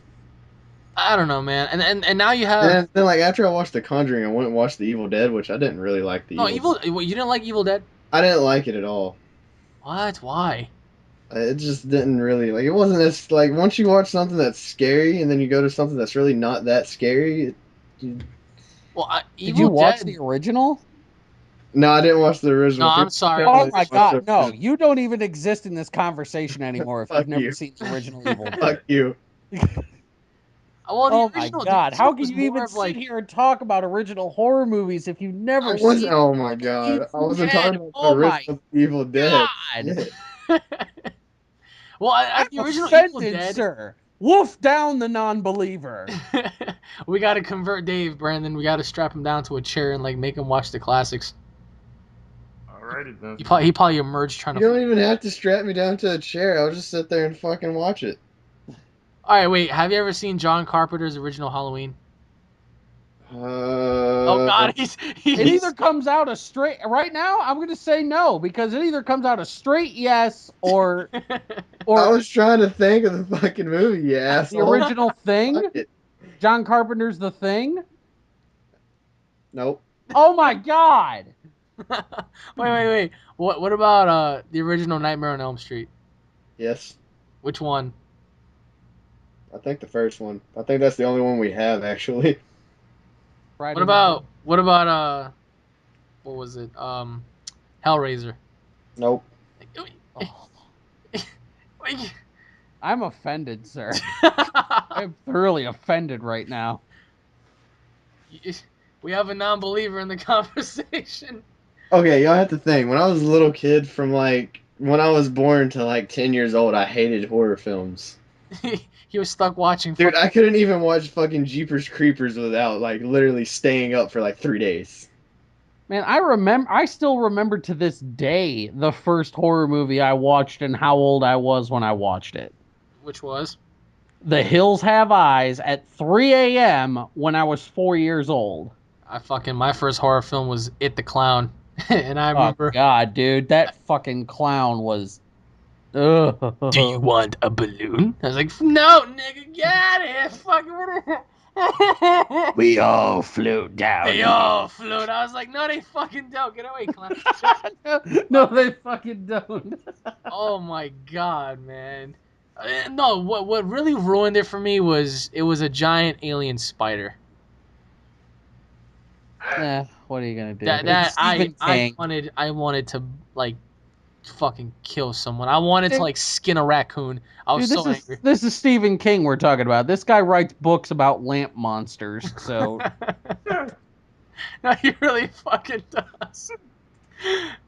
I don't know, man. And now you have And then like after I watched The Conjuring, I went and watched The Evil Dead, which I didn't really like. The no Evil. Evil. You didn't like Evil Dead? I didn't like it at all. What? Why? It just didn't really like. It wasn't as like once you watch something that's scary and then you go to something that's really not that scary. Well, Did Evil you watch Dead. the original? No, I didn't watch the original. No, I'm sorry. Oh Definitely my watched god, the no! original. You don't even exist in this conversation anymore if Fuck you've never you. seen the original Evil Dead. Fuck you. Well, the Oh my original. god, The how original can was you more even of sit like. here and talk about original horror movies if you've I never wasn't. seen Oh my the god! I Evil wasn't Dead? talking about the Oh my original Evil Dead. god! Well, I'm the original Evil offended, Dead. sir. Wolf down the non-believer. We got to convert Dave, Brandon. We got to strap him down to a chair and like make him watch the classics. alrighty then. He probably emerged trying You to. don't even have to strap me down to a chair. I'll just sit there and fucking watch it. All right, wait. Have you ever seen John Carpenter's original Halloween? Oh God, It he's either comes out a straight right now. I'm gonna say no because it either comes out a straight yes or I or was trying to think of the fucking movie, you the asshole. original Thing. Fuck it. John Carpenter's The Thing. Nope. Oh my god! wait. What about the original Nightmare on Elm Street? Yes. Which one? I think the first one. I think that's the only one we have actually. Friday What about what was it? Hellraiser. Nope. Oh, I'm offended, sir. I'm thoroughly offended right now. We have a non-believer in the conversation. Okay, y'all have to think. When I was a little kid, from like when I was born to like 10 years old, I hated horror films. He was stuck watching. Dude, I couldn't even watch fucking Jeepers Creepers without like literally staying up for like 3 days. Man, I still remember to this day the first horror movie I watched and how old I was when I watched it. Which was? The Hills Have Eyes at 3 a.m. when I was 4 years old. My first horror film was It the Clown. And I remember. Oh, God, dude. That fucking clown was. Ugh. Do you want a balloon? I was like, no, nigga, get out of here. Fucking. We all float down. They all float. I was like, no, they fucking don't. Get away, clown. No, they fucking don't. Oh my god, man. No, what really ruined it for me was it was a giant alien spider. What are you gonna do? That It's Stephen King. I wanted to like fucking kill someone. I wanted to like skin a raccoon. I was Dude, so angry. This is Stephen King we're talking about. This guy writes books about lamp monsters, so No, he really fucking does.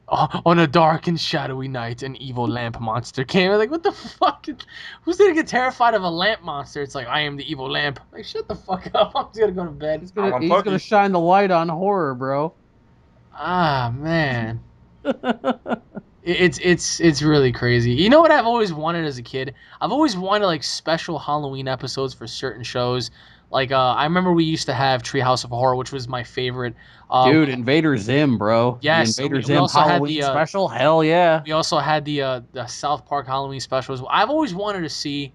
Oh, on a dark and shadowy night, an evil lamp monster came. I'm like, what the fuck? Who's gonna get terrified of a lamp monster? It's like, I am the evil lamp. Like, shut the fuck up. I'm just gonna go to bed. he's gonna shine the light on horror, bro. Ah, man. It's really crazy. You know what I've always wanted as a kid? I've always wanted like special Halloween episodes for certain shows. Like I remember we used to have Treehouse of Horror, which was my favorite. Dude, Invader Zim, bro. Yes, the Invader we Zim also had Halloween the, special. Hell yeah. We also had the South Park Halloween specials. I've always wanted to see,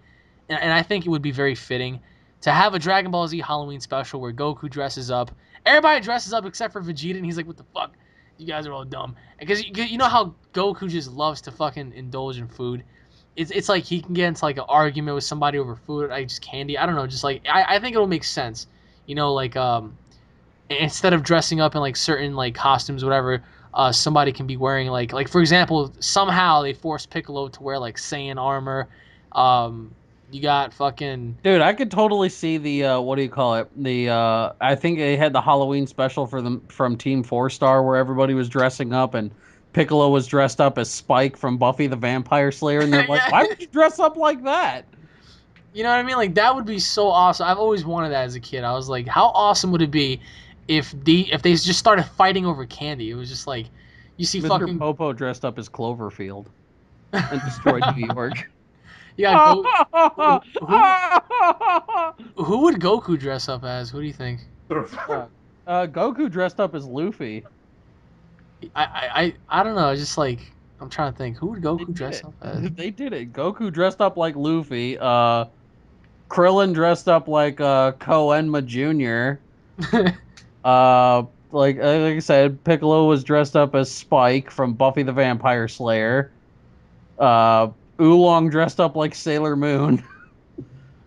and I think it would be very fitting to have a Dragon Ball Z Halloween special where Goku dresses up. Everybody dresses up except for Vegeta, and he's like, "What the fuck? You guys are all dumb." Because you know how Goku just loves to fucking indulge in food. It's like he can get into like an argument with somebody over food, like just candy. I don't know, just like I think it'll make sense. You know, like instead of dressing up in like certain like costumes, whatever, somebody can be wearing like for example, somehow they force Piccolo to wear like Saiyan armor. You got fucking Dude, I could totally see the what do you call it? The I think they had the Halloween special for them from Team 4-Star where everybody was dressing up and Piccolo was dressed up as Spike from Buffy the Vampire Slayer, and they're like, Yeah. "Why would you dress up like that?" You know what I mean? Like that would be so awesome. I've always wanted that as a kid. I was like, how awesome would it be if they just started fighting over candy. It was just like you see Mr. fucking Popo dressed up as Cloverfield and destroyed New York. yeah. Who would Goku dress up as? Who do you think? Goku dressed up as Luffy. I don't know. Just like I'm trying to think. Who would They Goku did dress it. up as? They did it. Goku dressed up like Luffy. Krillin dressed up like Koenma Jr. Like I said, Piccolo was dressed up as Spike from Buffy the Vampire Slayer. Oolong dressed up like Sailor Moon.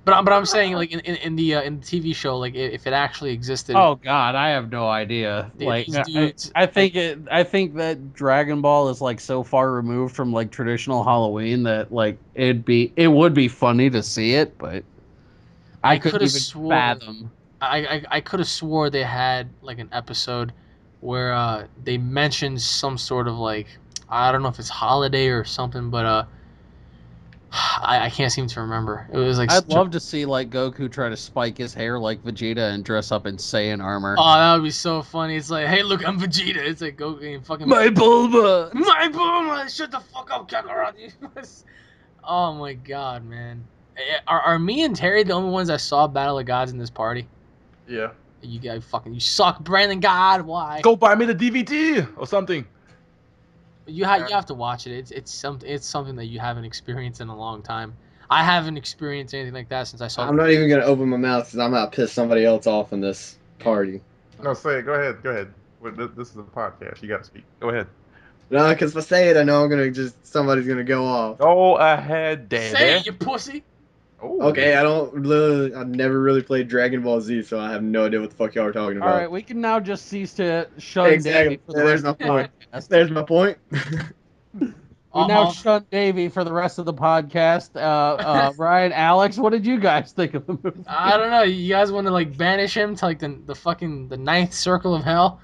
But I'm saying like in the TV show, like if it actually existed. Oh God, I have no idea. Like These dudes. I think that Dragon Ball is like so far removed from like traditional Halloween that like it would be funny to see it, but I could couldn't have even swore. fathom. I could have swore they had like an episode where they mentioned some sort of like I don't know if it's holiday or something, but I can't seem to remember. It was like I'd love to see like Goku try to spike his hair like Vegeta and dress up in Saiyan armor. oh, that would be so funny. It's like, hey, look, I'm Vegeta. It's like Goku and fucking My Bulma. my boom. Shut the fuck up, Kakarot. Oh my god, man. Are me and Terry the only ones that saw Battle of Gods in this party? Yeah. You guys you suck, Brandon God. Why? Go buy me the DVD or something. You have to watch it. It's something that you haven't experienced in a long time. I haven't experienced anything like that since I saw. I'm not even gonna open my mouth because I'm not piss somebody else off in this party. No, say it. Go ahead. Go ahead. This is a podcast. You got to speak. Go ahead. No, because if I say it, I know I'm gonna somebody's gonna go off. Go ahead, Daddy. Say it, you pussy. Oh. Okay, I've never really played Dragon Ball Z, so I have no idea what the fuck y'all are talking All about. right, we can now just cease to shun Exactly. Davey for the There's rest my of the point. podcast. There's my point. We now shun Davey for the rest of the podcast. Ryan, Alex, what did you guys think of the movie? I don't know. You guys want to like banish him to like the fucking the ninth circle of hell?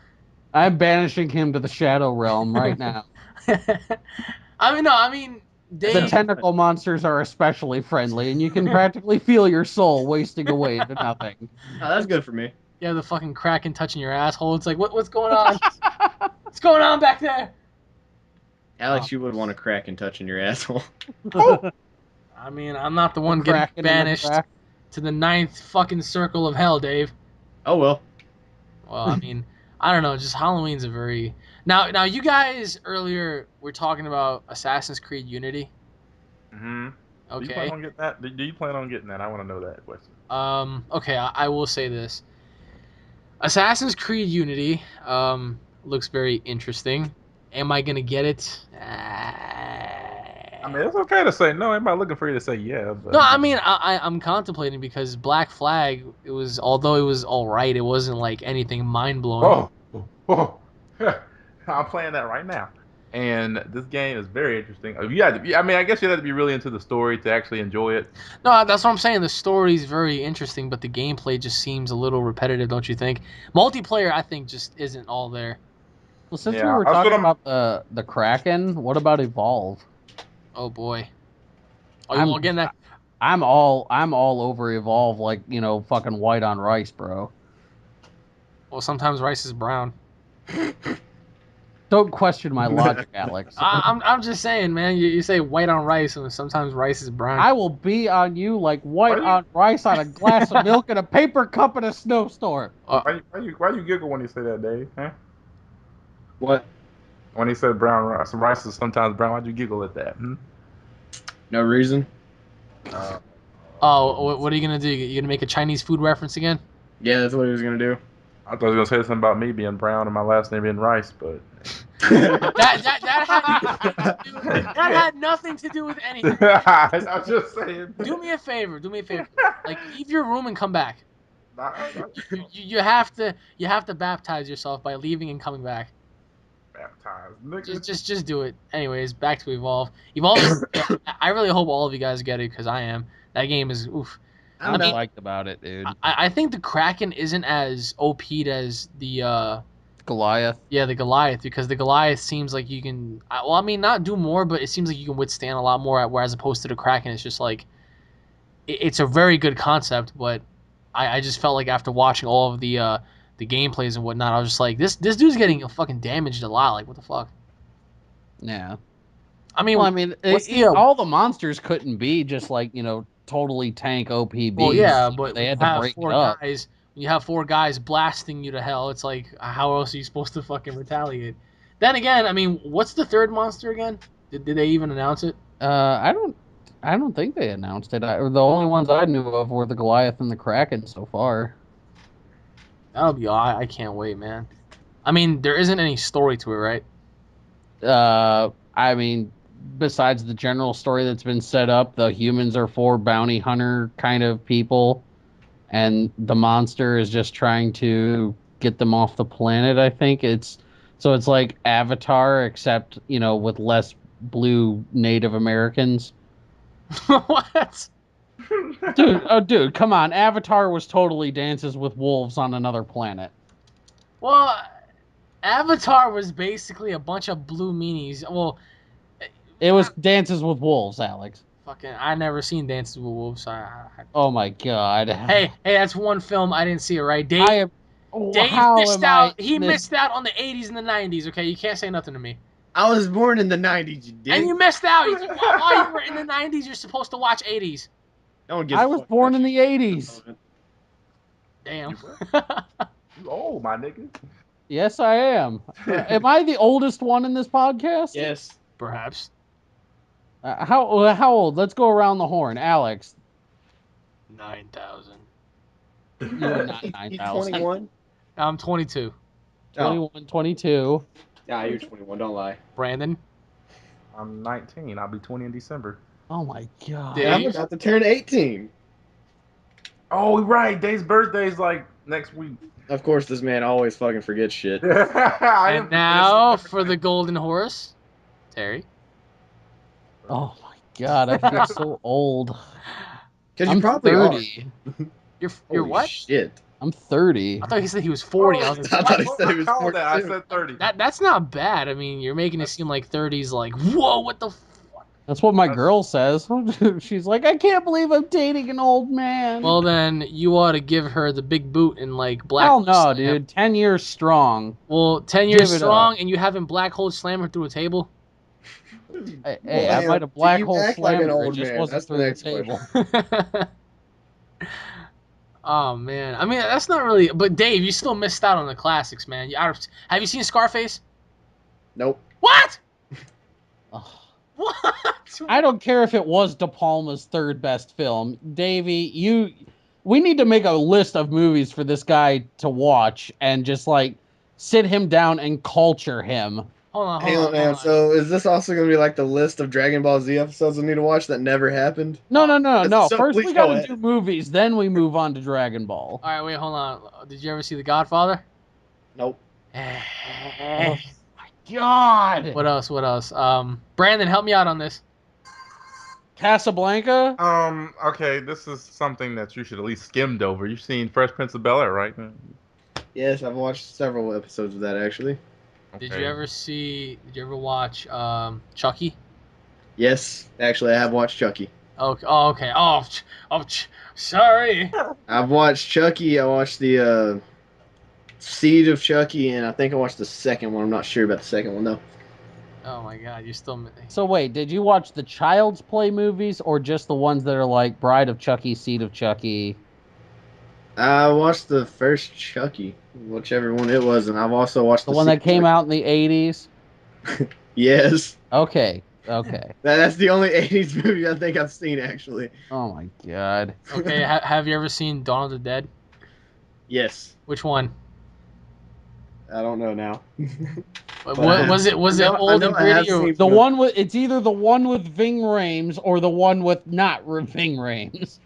I'm banishing him to the Shadow Realm right now. I mean, The Dave. tentacle monsters are especially friendly, and you can practically feel your soul wasting away into nothing. Oh, that's good for me. Yeah, the fucking Kraken touching your asshole. It's like, what's going on? What's going on back there? Alex, you would want a Kraken touching your asshole. I mean, I'm not the one Kraken getting in the banished crack. to the ninth fucking circle of hell, Dave. Oh well. Well, I mean, I don't know. Just Halloween's a very now. You guys earlier were talking about Assassin's Creed Unity. Mm-hmm. Okay. Do you plan on getting that? Do you plan on getting that? I want to know that question. Okay. I will say this. Assassin's Creed Unity looks very interesting. Am I gonna get it? I mean, it's okay to say no. Anybody looking for you to say yeah. But... No, I mean I'm contemplating because Black Flag. Although it was all right, it wasn't like anything mind blowing. Oh. I'm playing that right now, and this game is very interesting. You have to be, I mean, I guess you have to be really into the story to actually enjoy it. No, that's what I'm saying. The story's very interesting, but the gameplay just seems a little repetitive, don't you think? Multiplayer, I think, just isn't all there. Well, since Yeah, we were I was talking gonna- about the Kraken, what about Evolve? Oh boy. Oh, you I'm- all getting that? I'm all over Evolve, like fucking white on rice, bro. Well, sometimes rice is brown. Don't question my logic, Alex. I'm just saying, man. You say white on rice, and sometimes rice is brown. I will be on you like white Are you- on rice on a glass of milk in a paper cup in a snowstorm. Why you giggle when you say that, Dave? Huh? What? When he said brown rice, rice is sometimes brown. Why'd you giggle at that? No reason. Oh, what are you gonna do? You gonna make a Chinese food reference again? Yeah, that's what he was gonna do. I thought he was gonna say something about me being brown and my last name being Rice, but That had nothing to do with anything. I was just saying. Do me a favor. Like, leave your room and come back. You have to baptize yourself by leaving and coming back. Baptized. Just do it. Anyways, back to Evolve. Evolve. I really hope all of you guys get it because I am. That game is oof. I'm psyched about it, dude. I think the Kraken isn't as OP'd as the Goliath. Yeah, the Goliath, because the Goliath seems like you can. Well, I mean, not do more, but it seems like you can withstand a lot more. Whereas opposed to the Kraken, it's just like it's a very good concept, but I just felt like after watching all of the the gameplays and whatnot, I was just like, this dude's getting fucking damaged a lot. Like, what the fuck? Yeah. I mean, Well, I mean, yeah. all the monsters couldn't be just like, totally tank OPB. Well, yeah, but they when had you to have break four it up. guys, when you have 4 guys blasting you to hell, it's like, how else are you supposed to fucking retaliate? Then again, I mean, what's the third monster again? Did they even announce it? I don't think they announced it. The only ones I knew of were the Goliath and the Kraken so far. That'll be I can't wait, man. I mean, there isn't any story to it, right? I mean, besides the general story that's been set up, the humans are 4 bounty hunter kind of people, and the monster is just trying to get them off the planet. I think it's like Avatar, except with less blue Native Americans. What? Dude, come on! Avatar was totally Dances with Wolves on another planet. Well, Avatar was basically a bunch of blue meanies. Well, It was Dances with Wolves, Alex. fucking, I never seen Dances with Wolves. Oh my god! Hey, that's one film I didn't see it. Right, Dave. I am. Dave How missed am I? out. He missed out on the 80s and the 90s. Okay, you can't say nothing to me. I was born in the 90s, you dick. And you missed out. While you were in the 90s, you're supposed to watch 80s. No one gives I a was fuck born about in you. the 80s. Damn. You old, my nigga. Yes, I am. Am I the oldest one in this podcast? Yes. Perhaps. How old? Let's go around the horn. Alex, 9,000. you are not You 9,000. 21? I'm 22. 21, 22. Yeah, you're 21. Don't lie. Brandon. I'm 19. I'll be 20 in December. Oh my god. Dave. And I'm about to turn 18. Oh, right. Dave's birthday's like next week. Of course, this man always fucking forgets shit. And now for the golden horse, Terry. Oh my god, I feel so old. Because you I'm probably 30. You're Holy what? shit. I'm 30. I thought he said he was 40. I was like, I thought he what? said he was How old 42. I said 30. That's not bad. I mean, you're making it seem like 30's like, whoa, what the fuck? That's what my girl says. She's like, I can't believe I'm dating an old man. Well, then you ought to give her the big boot and like black. Hell no, slam. dude. 10 years strong. Well, 10 Give years it strong, up. and you haven't black hole slam her through a table. Hey, I Well, might have black do you hole act like slammed an her. It old just man? wasn't That's the through the next table. Oh man, I mean that's not really. But Dave, you still missed out on the classics, man. Have you seen Scarface? Nope. What? Ugh. What? I don't care if it was De Palma's third best film. Davey, we need to make a list of movies for this guy to watch and just like sit him down and culture him. Hold on, Hang on, man. So is this also going to be like the list of Dragon Ball Z episodes we need to watch that never happened? No. So First please we go gotta ahead. do movies, then we move on to Dragon Ball. All right, wait, hold on. Did you ever see The Godfather? Nope. Oh my god! What else? What else? Brandon, help me out on this. Casablanca? Okay, this is something that you should at least skimmed over. You've seen Fresh Prince of Bel-Air, right? Yes, I've watched several episodes of that actually. Did Okay. you ever watch Chucky? Yes, actually, I have watched Chucky. Okay. Oh, okay. Sorry. I've watched Chucky. I watched the Seed of Chucky, and I think I watched the second one. I'm not sure about the second one though. Oh my God, you're still. So wait, did you watch the Child's Play movies or just the ones that are like Bride of Chucky, Seed of Chucky? I watched the first Chucky, whichever one it was, and I've also watched The one that came out in the 80s? Yes, Okay. that's the only '80s movie I think I've seen actually. Oh my god. Okay. Have you ever seen Dawn of the Dead? Yes, Which one? I don't know now. Was it old and gritty or? The one with it's either the one with Ving Rhames or the one with not Ving Rhames.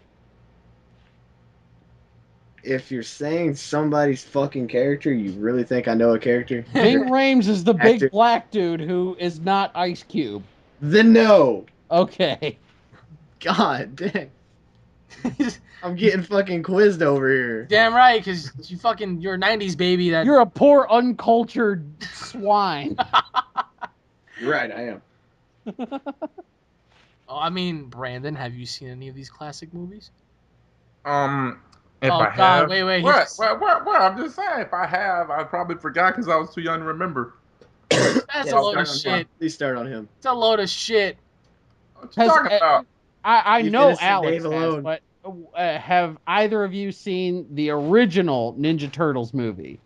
If you're saying somebody's fucking character, you really think I know a character? Ving Rhames is the big Actor. black dude who is not Ice Cube. Then no. Okay. God dang. I'm getting fucking quizzed over here. Damn right, because you're a '90s baby. That You're a poor uncultured swine. You're right, I am. Oh, I mean, Brandon, have you seen any of these classic movies? If Oh, I God, have, wait. what? I'm just saying, if I have, I probably forgot because I was too young to remember. That's Yeah, a load of start on him. shit. Please start on him. It's a load of shit. What you Has, talking about? I Leave know innocent Alex Dave has, alone. but have either of you seen the original Ninja Turtles movie?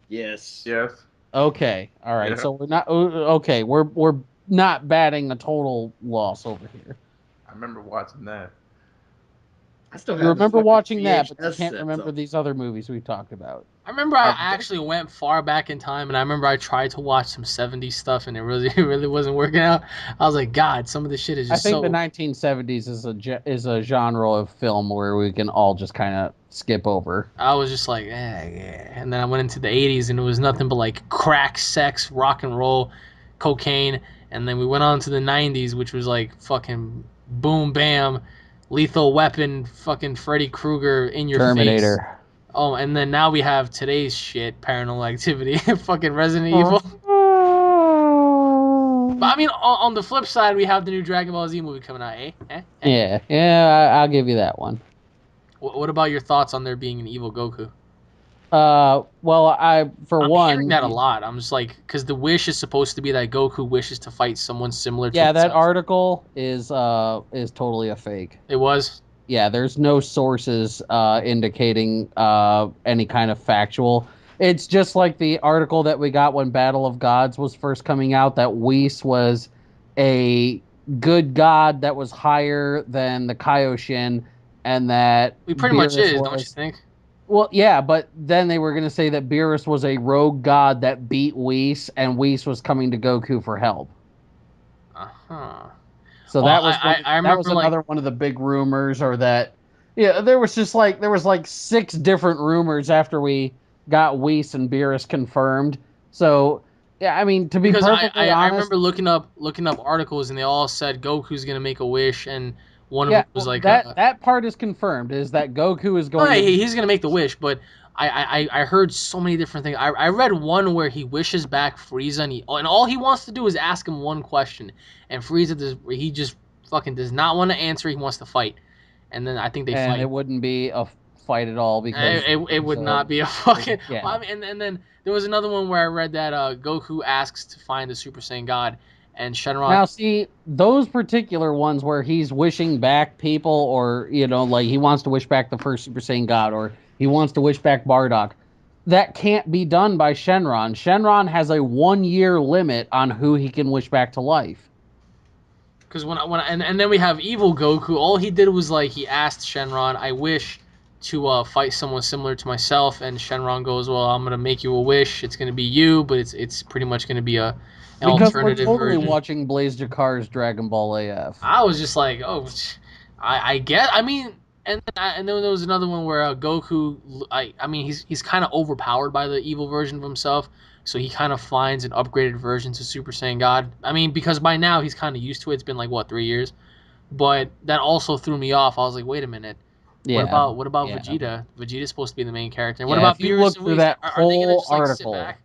Yes. Yes. Okay, all right. Yeah. So we're not okay. We're not batting a total loss over here. I remember watching that. I still You have the remember fucking watching that, but you VHS can't set, remember so- these other movies we've talked about. I remember I I've- actually went far back in time, and I remember I tried to watch some 70s stuff, and it really wasn't working out. I was like, God, some of this shit is I just think so. the 1970s is a genre of film where we can all just kind of skip over. I was just like, yeah. And then I went into the 80s, and it was nothing but like crack, sex, rock and roll, cocaine. And then we went on to the 90s, which was like fucking boom, bam, Lethal Weapon, fucking Freddy Krueger in your face. Terminator. Oh, and then now we have today's shit, Paranormal Activity, fucking Resident Evil. But I mean, on the flip side, we have the new Dragon Ball Z movie coming out, eh? Yeah, I'll give you that one. What about your thoughts on there being an evil Goku? Well, I'm hearing that a lot. I'm just like, because the wish is supposed to be that Goku wishes to fight someone similar to yeah, that himself. article is totally a fake. It was. Yeah, there's no sources indicating any kind of factual. It's just like the article that we got when Battle of Gods was first coming out, that Whis was a good god that was higher than the Kaioshin, and that He pretty much Beerus is, don't you think? Well, yeah, but then they were going to say that Beerus was a rogue god that beat Whis, and Whis was coming to Goku for help. Uh-huh. So Well, that was I that remember, was another one of the big rumors, or that there was like 6 different rumors after we got Whis and Beerus confirmed. So yeah, I mean, to be because perfectly I honest, remember looking up articles, and they all said Goku's gonna make a wish, and one of yeah, them was like that part is confirmed, is that Goku is going no, to he's gonna make the wish, but I heard so many different things. I read one where he wishes back Frieza, and all he wants to do is ask him one question, and Frieza he just fucking does not want to answer. He wants to fight, and then I think they and fight. it wouldn't be a fight at all because It would not be a fucking. yeah. Well, I mean, and then there was another one where I read that Goku asks to find the Super Saiyan God, and Shenron. Now, see, those particular ones where he's wishing back people, or, like he wants to wish back the first Super Saiyan God, or he wants to wish back Bardock, that can't be done by Shenron. Shenron has a 1-year limit on who he can wish back to life. Because and then we have evil Goku. All he did was like he asked Shenron, "I wish to fight someone similar to myself," and Shenron goes, "Well, I'm gonna make you a wish. It's gonna be you, but it's pretty much gonna be an Because we're alternative totally version." watching Blaze Jakar's Dragon Ball AF. I was just like, oh, I get. I mean, and then there was another one where Goku. I mean, he's kind of overpowered by the evil version of himself, so he kind of finds an upgraded version to Super Saiyan God. I mean, because by now he's kind of used to it. It's been like what, 3 years, but that also threw me off. I was like, wait a minute. Yeah. What about yeah. Vegeta? Vegeta's supposed to be the main character. And what Yeah, about if you Beerus look and through Whis? that Are they gonna whole just like sit article, back?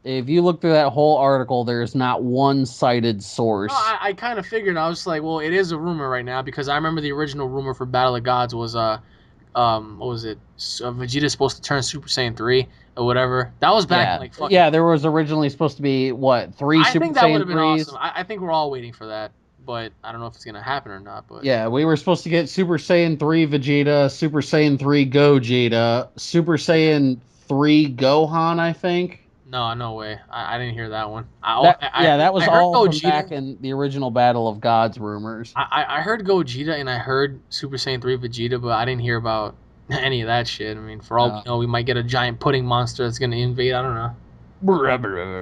if you look through that whole article, there's not one cited source. No, I kind of figured. I was just like, well, it is a rumor right now because I remember the original rumor for Battle of Gods was what was it? Vegeta's supposed to turn Super Saiyan 3 or whatever. That was back in like fucking. Yeah, there was originally supposed to be three I Super think that would Saiyan have been 3s. awesome. I think we're all waiting for that, but I don't know if it's gonna happen or not. But Yeah, we were supposed to get Super Saiyan 3 Vegeta, Super Saiyan 3 Gogeta, Super Saiyan 3 Gohan, I think. no way. I didn't hear that one. That was I heard all from Gogeta. back in the original Battle of Gods rumors. I heard Gogeta and I heard Super Saiyan 3 Vegeta, but I didn't hear about any of that shit. I mean, for all we know, we might get a giant pudding monster that's gonna invade. I don't know.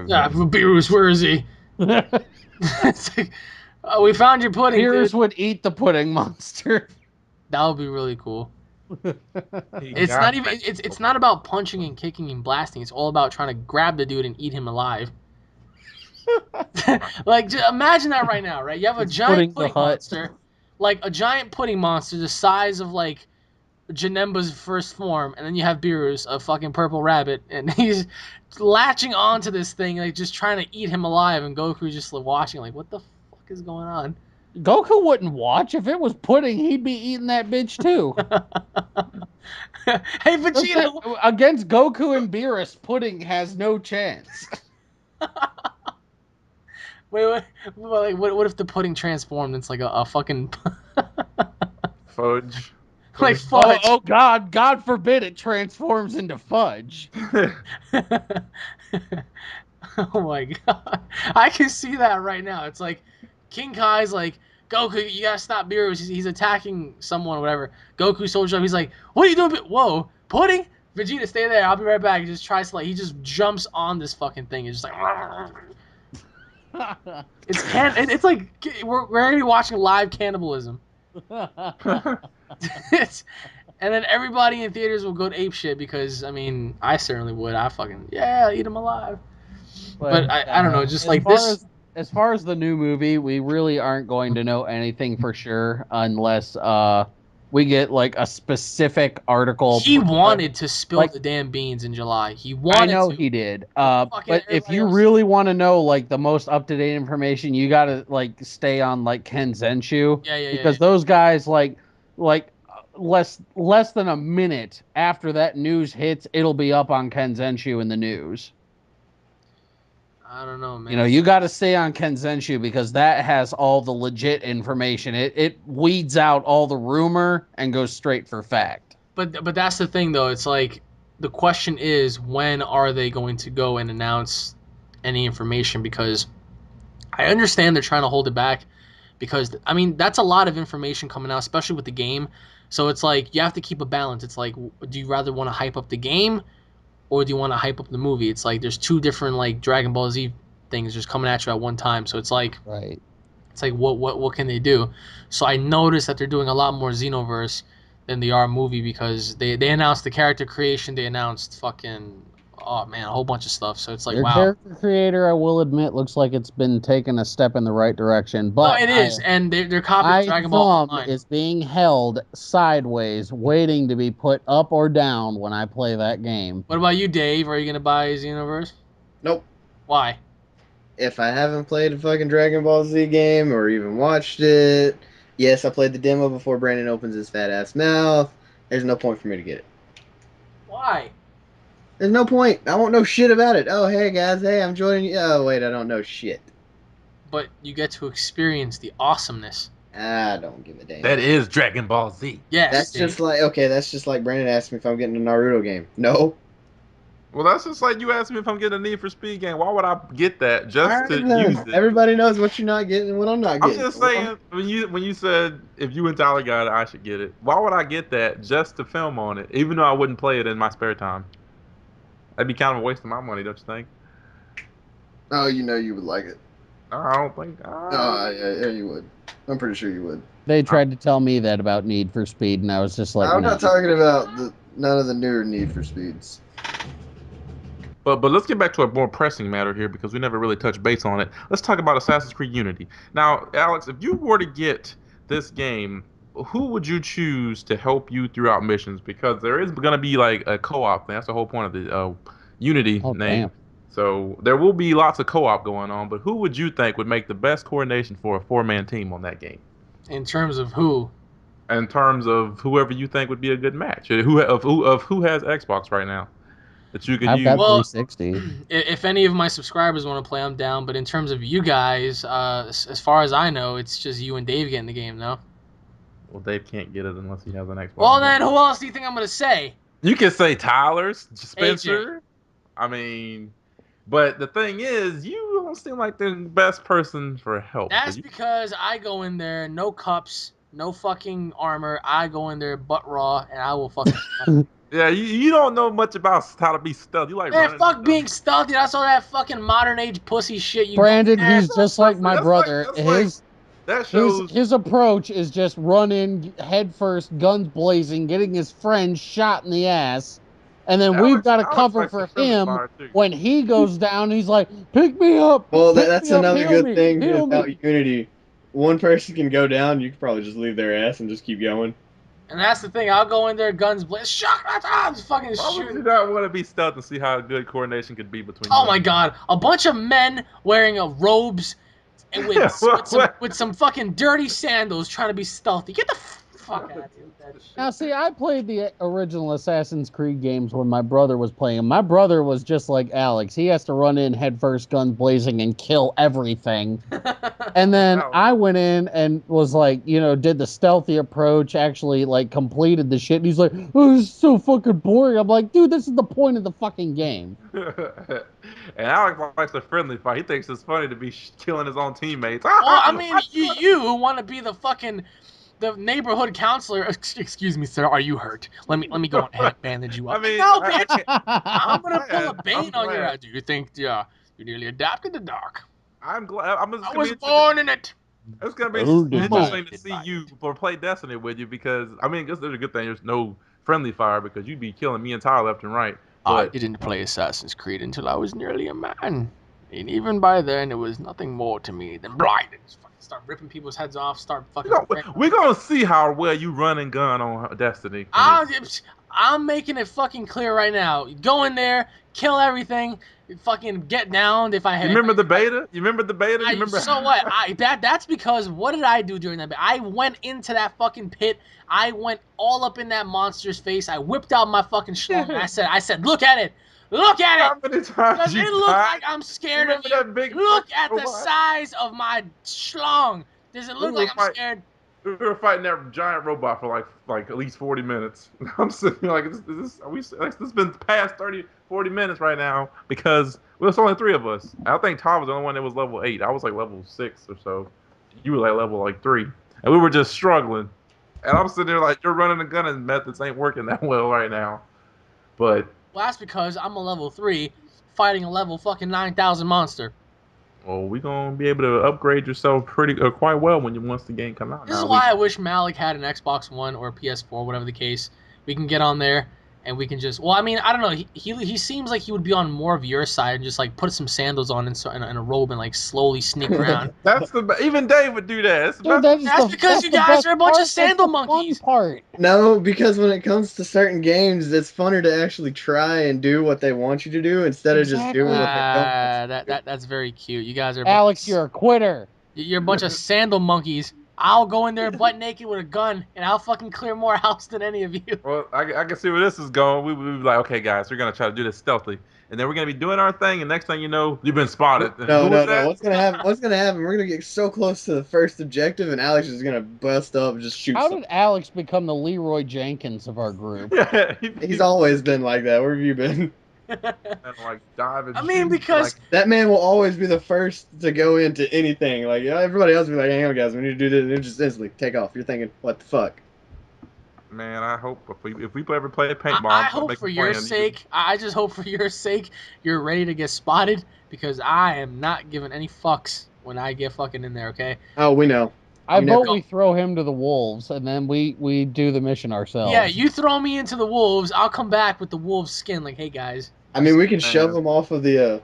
Yeah, Beerus, where is he? It's like, oh, we found your pudding, Beerus dude. would eat the pudding monster. That would be really cool. He It's got not even. back. It's not about punching and kicking and blasting. It's all about trying to grab the dude and eat him alive. Like, imagine that right now, right? You have a giant pudding monster, like a giant pudding monster the size of like Janemba's first form, and then you have Beerus, a fucking purple rabbit, and he's latching onto this thing, like just trying to eat him alive, and Goku's just like watching, like, what the fuck is going on? Goku wouldn't watch. If it was pudding, he'd be eating that bitch too. Hey, Vegeta! Against Goku and Beerus, pudding has no chance. Wait, what if the pudding transformed into like a fucking Fudge. like fudge? Oh God! God forbid it transforms into fudge. Oh my god, I can see that right now. It's like King Kai's like, Goku, you gotta stop Beerus. He's attacking someone, or whatever. Goku soldier up. He's like, what are you doing? Whoa, pudding! Vegeta, stay there. I'll be right back. He just tries to he just jumps on this fucking thing. It's just like, it's like we're already watching live cannibalism. And then everybody in theaters will go to ape shit because I mean I certainly would. I fucking eat them alive. But I don't know, just like this. As far as the new movie, we really aren't going to know anything for sure unless we get like a specific article. He wanted to spill the damn beans in July. He wanted I know to. he did. But if you really want to know like the most up to date information, you got to like stay on like Ken Zenshu. Because those guys like less than a minute after that news hits, it'll be up on Ken Zenshu in the news. I don't know, man. You know, you got to stay on Ken Zenshu because that has all the legit information. It weeds out all the rumor and goes straight for fact. But that's the thing, though. It's like the question is, when are they going to go and announce any information? Because I understand they're trying to hold it back because, I mean, that's a lot of information coming out, especially with the game. So it's like you have to keep a balance. It's like, do you rather want to hype up the game or do you want to hype up the movie? It's like there's two different like Dragon Ball Z things just coming at you at one time. So it's like it's like what can they do? So I noticed that they're doing a lot more Xenoverse than they are movie because they announced the character creation, they announced fucking a whole bunch of stuff. So it's like Their character creator, I will admit, looks like it's been taking a step in the right direction. But no, it is, and they're copying Dragon Ball Online. Is being held sideways, waiting to be put up or down when I play that game. What about you, Dave? Are you gonna buy Xenoverse? Nope. Why? If I haven't played a fucking Dragon Ball Z game or even watched it, yes, I played the demo before Brandon opens his fat ass mouth. There's no point for me to get it. Why? There's no point. I won't know shit about it. Oh, hey guys, hey, I'm joining you. Oh, wait, I don't know shit. But you get to experience the awesomeness. I don't give a damn. That is Dragon Ball Z. Yes. That's just like Brandon asked me if I'm getting a Naruto game. No. Well, that's just like you asked me if I'm getting a Need for Speed game. Why would I get that just to use it? Everybody knows what you're not getting and what I'm not getting. I'm just saying, when you said if you and Tyler got it, I should get it. Why would I get that just to film on it, even though I wouldn't play it in my spare time? That'd be kind of a waste of my money, don't you think? Oh, you know you would like it. I don't think. Yeah, you would. I'm pretty sure you would. They tried to tell me that about Need for Speed, and I was just like, I'm not talking about none of the newer Need for Speeds. But let's get back to a more pressing matter here because we never really touched base on it. Let's talk about Assassin's Creed Unity. Now, Alex, if you were to get this game, who would you choose to help you throughout missions? Because there is going to be like a co-op thing. That's the whole point of the Unity name. Damn. So there will be lots of co-op going on. But who would you think would make the best coordination for a 4-man team on that game? In terms of who? In terms of whoever you think would be a good match. Who has Xbox right now that you could use? I've got 360. If any of my subscribers want to play, I'm down. But in terms of you guys, as far as I know, it's just you and Dave getting the game, no? Well, Dave can't get it unless he has an Xbox. Well, then who else do you think I'm going to say? You can say Tyler's, AJ. Spencer. I mean, but the thing is, you don't seem like the best person for help. That's because I go in there, no cups, no fucking armor. I go in there butt raw, and I will fucking... Yeah, you don't know much about how to be stealthy. You like man, fuck being stealthy. That's all that fucking modern age pussy shit. You Brandon, he's just like my brother. That shows his approach is just run in head first, guns blazing, getting his friend shot in the ass, and then we've got to cover for him when he goes down. He's like, "Pick me up." Well, that's another good thing about Unity. One person can go down. You can probably just leave their ass and just keep going. And that's the thing. I'll go in there, guns blazing, just fucking Why shoot. would you not want to be stealth and see how good coordination could be between? Oh my god, a bunch of men wearing robes and with some fucking dirty sandals trying to be stealthy. Get the fuck out of here with that shit. Now, see, I played the original Assassin's Creed games when my brother was playing them. My brother was just like Alex. He has to run in headfirst, guns blazing, and kill everything. And then I went in and was like, you know, did the stealthy approach, actually, like, completed the shit. And he's like, oh, this is so fucking boring. I'm like, dude, this is the point of the fucking game. And Alex likes the friendly fight. He thinks it's funny to be killing his own teammates. Well, I mean, you want to be the neighborhood counselor. Excuse me, sir. Are you hurt? Let me go ahead and bandage you up. I mean, no, bitch. I'm gonna glad. pull a bane on your glad. head. Do you think you nearly adapted the dark? I'm glad. I was born in it. It's gonna be Older interesting to minded see by you or play Destiny with you because I mean, there's a good thing. There's no friendly fire because you'd be killing me and Tyler left and right. I But didn't play Assassin's Creed until I was nearly a man, and even by then it was nothing more to me than blinding. Just fucking start ripping people's heads off. Start fucking. we're gonna see how well you run and gun on Destiny. I'm making it fucking clear right now. Go in there, kill everything, fucking get downed if I had. You remember the beta? You remember the beta? You remember? So what? That's because what did I do during that beta? I went into that fucking pit. I went all up in that monster's face. I whipped out my fucking schlong. And I said, look at it. Look at How it. many times Does you it look died? like I'm scared of Remember you? that big Look fucking at the robot? size of my schlong. Does it look We like were I'm scared? We were fighting that giant robot for like at least 40 minutes. I'm sitting like, this has been past 30, 40 minutes right now because there's only 3 of us. I think Tom was the only one that was level 8. I was like level 6 or so. You were like level like 3. And we were just struggling. And I'm sitting there like, you're running the gun and methods ain't working that well right now. But Well, that's because I'm a level 3 fighting a level fucking 9,000 monster. well, we gonna be able to upgrade yourself quite well once the game come out. This is why I wish Malik had an Xbox One or a PS4, whatever the case. We can get on there and we can just. Well, I mean, I don't know. He seems like he would be on more of your side and just like put some sandals on and a robe and like slowly sneak around. Even Dave would do that. Dude, That's because you guys are a bunch of sandal monkeys. Part. No, because when it comes to certain games, it's funner to actually try and do what they want you to do instead of just doing what they don't. Want you to do. That's very cute. You guys are Alex, you're a quitter. You're a bunch of sandal monkeys. I'll go in there butt naked with a gun, and I'll fucking clear more house than any of you. Well, I can see where this is going. We would be like, okay, guys, we're gonna try to do this stealthy, and then we're gonna be doing our thing, and next thing you know, you've been spotted. No. What's gonna happen? We're gonna get so close to the first objective, and Alex is gonna bust up and just shoot. How did Alex become the Leroy Jenkins of our group? Yeah, He's always been like that. Where have you been? and, like dive and I mean, shoot, because That man will always be the first to go into anything. Like everybody else will be like, "Hang on, guys, we need to do this." And it just instantly take off. You're thinking, "What the fuck?" man, I hope if we ever play a paintball, I hope for your sake, I just hope for your sake, you're ready to get spotted because I am not giving any fucks when I get fucking in there. Okay? Oh, we know. I You never vote we throw him to the wolves, and then we do the mission ourselves. Yeah, you throw me into the wolves, I'll come back with the wolves' skin. Like, hey guys. I mean, we can shove him off of the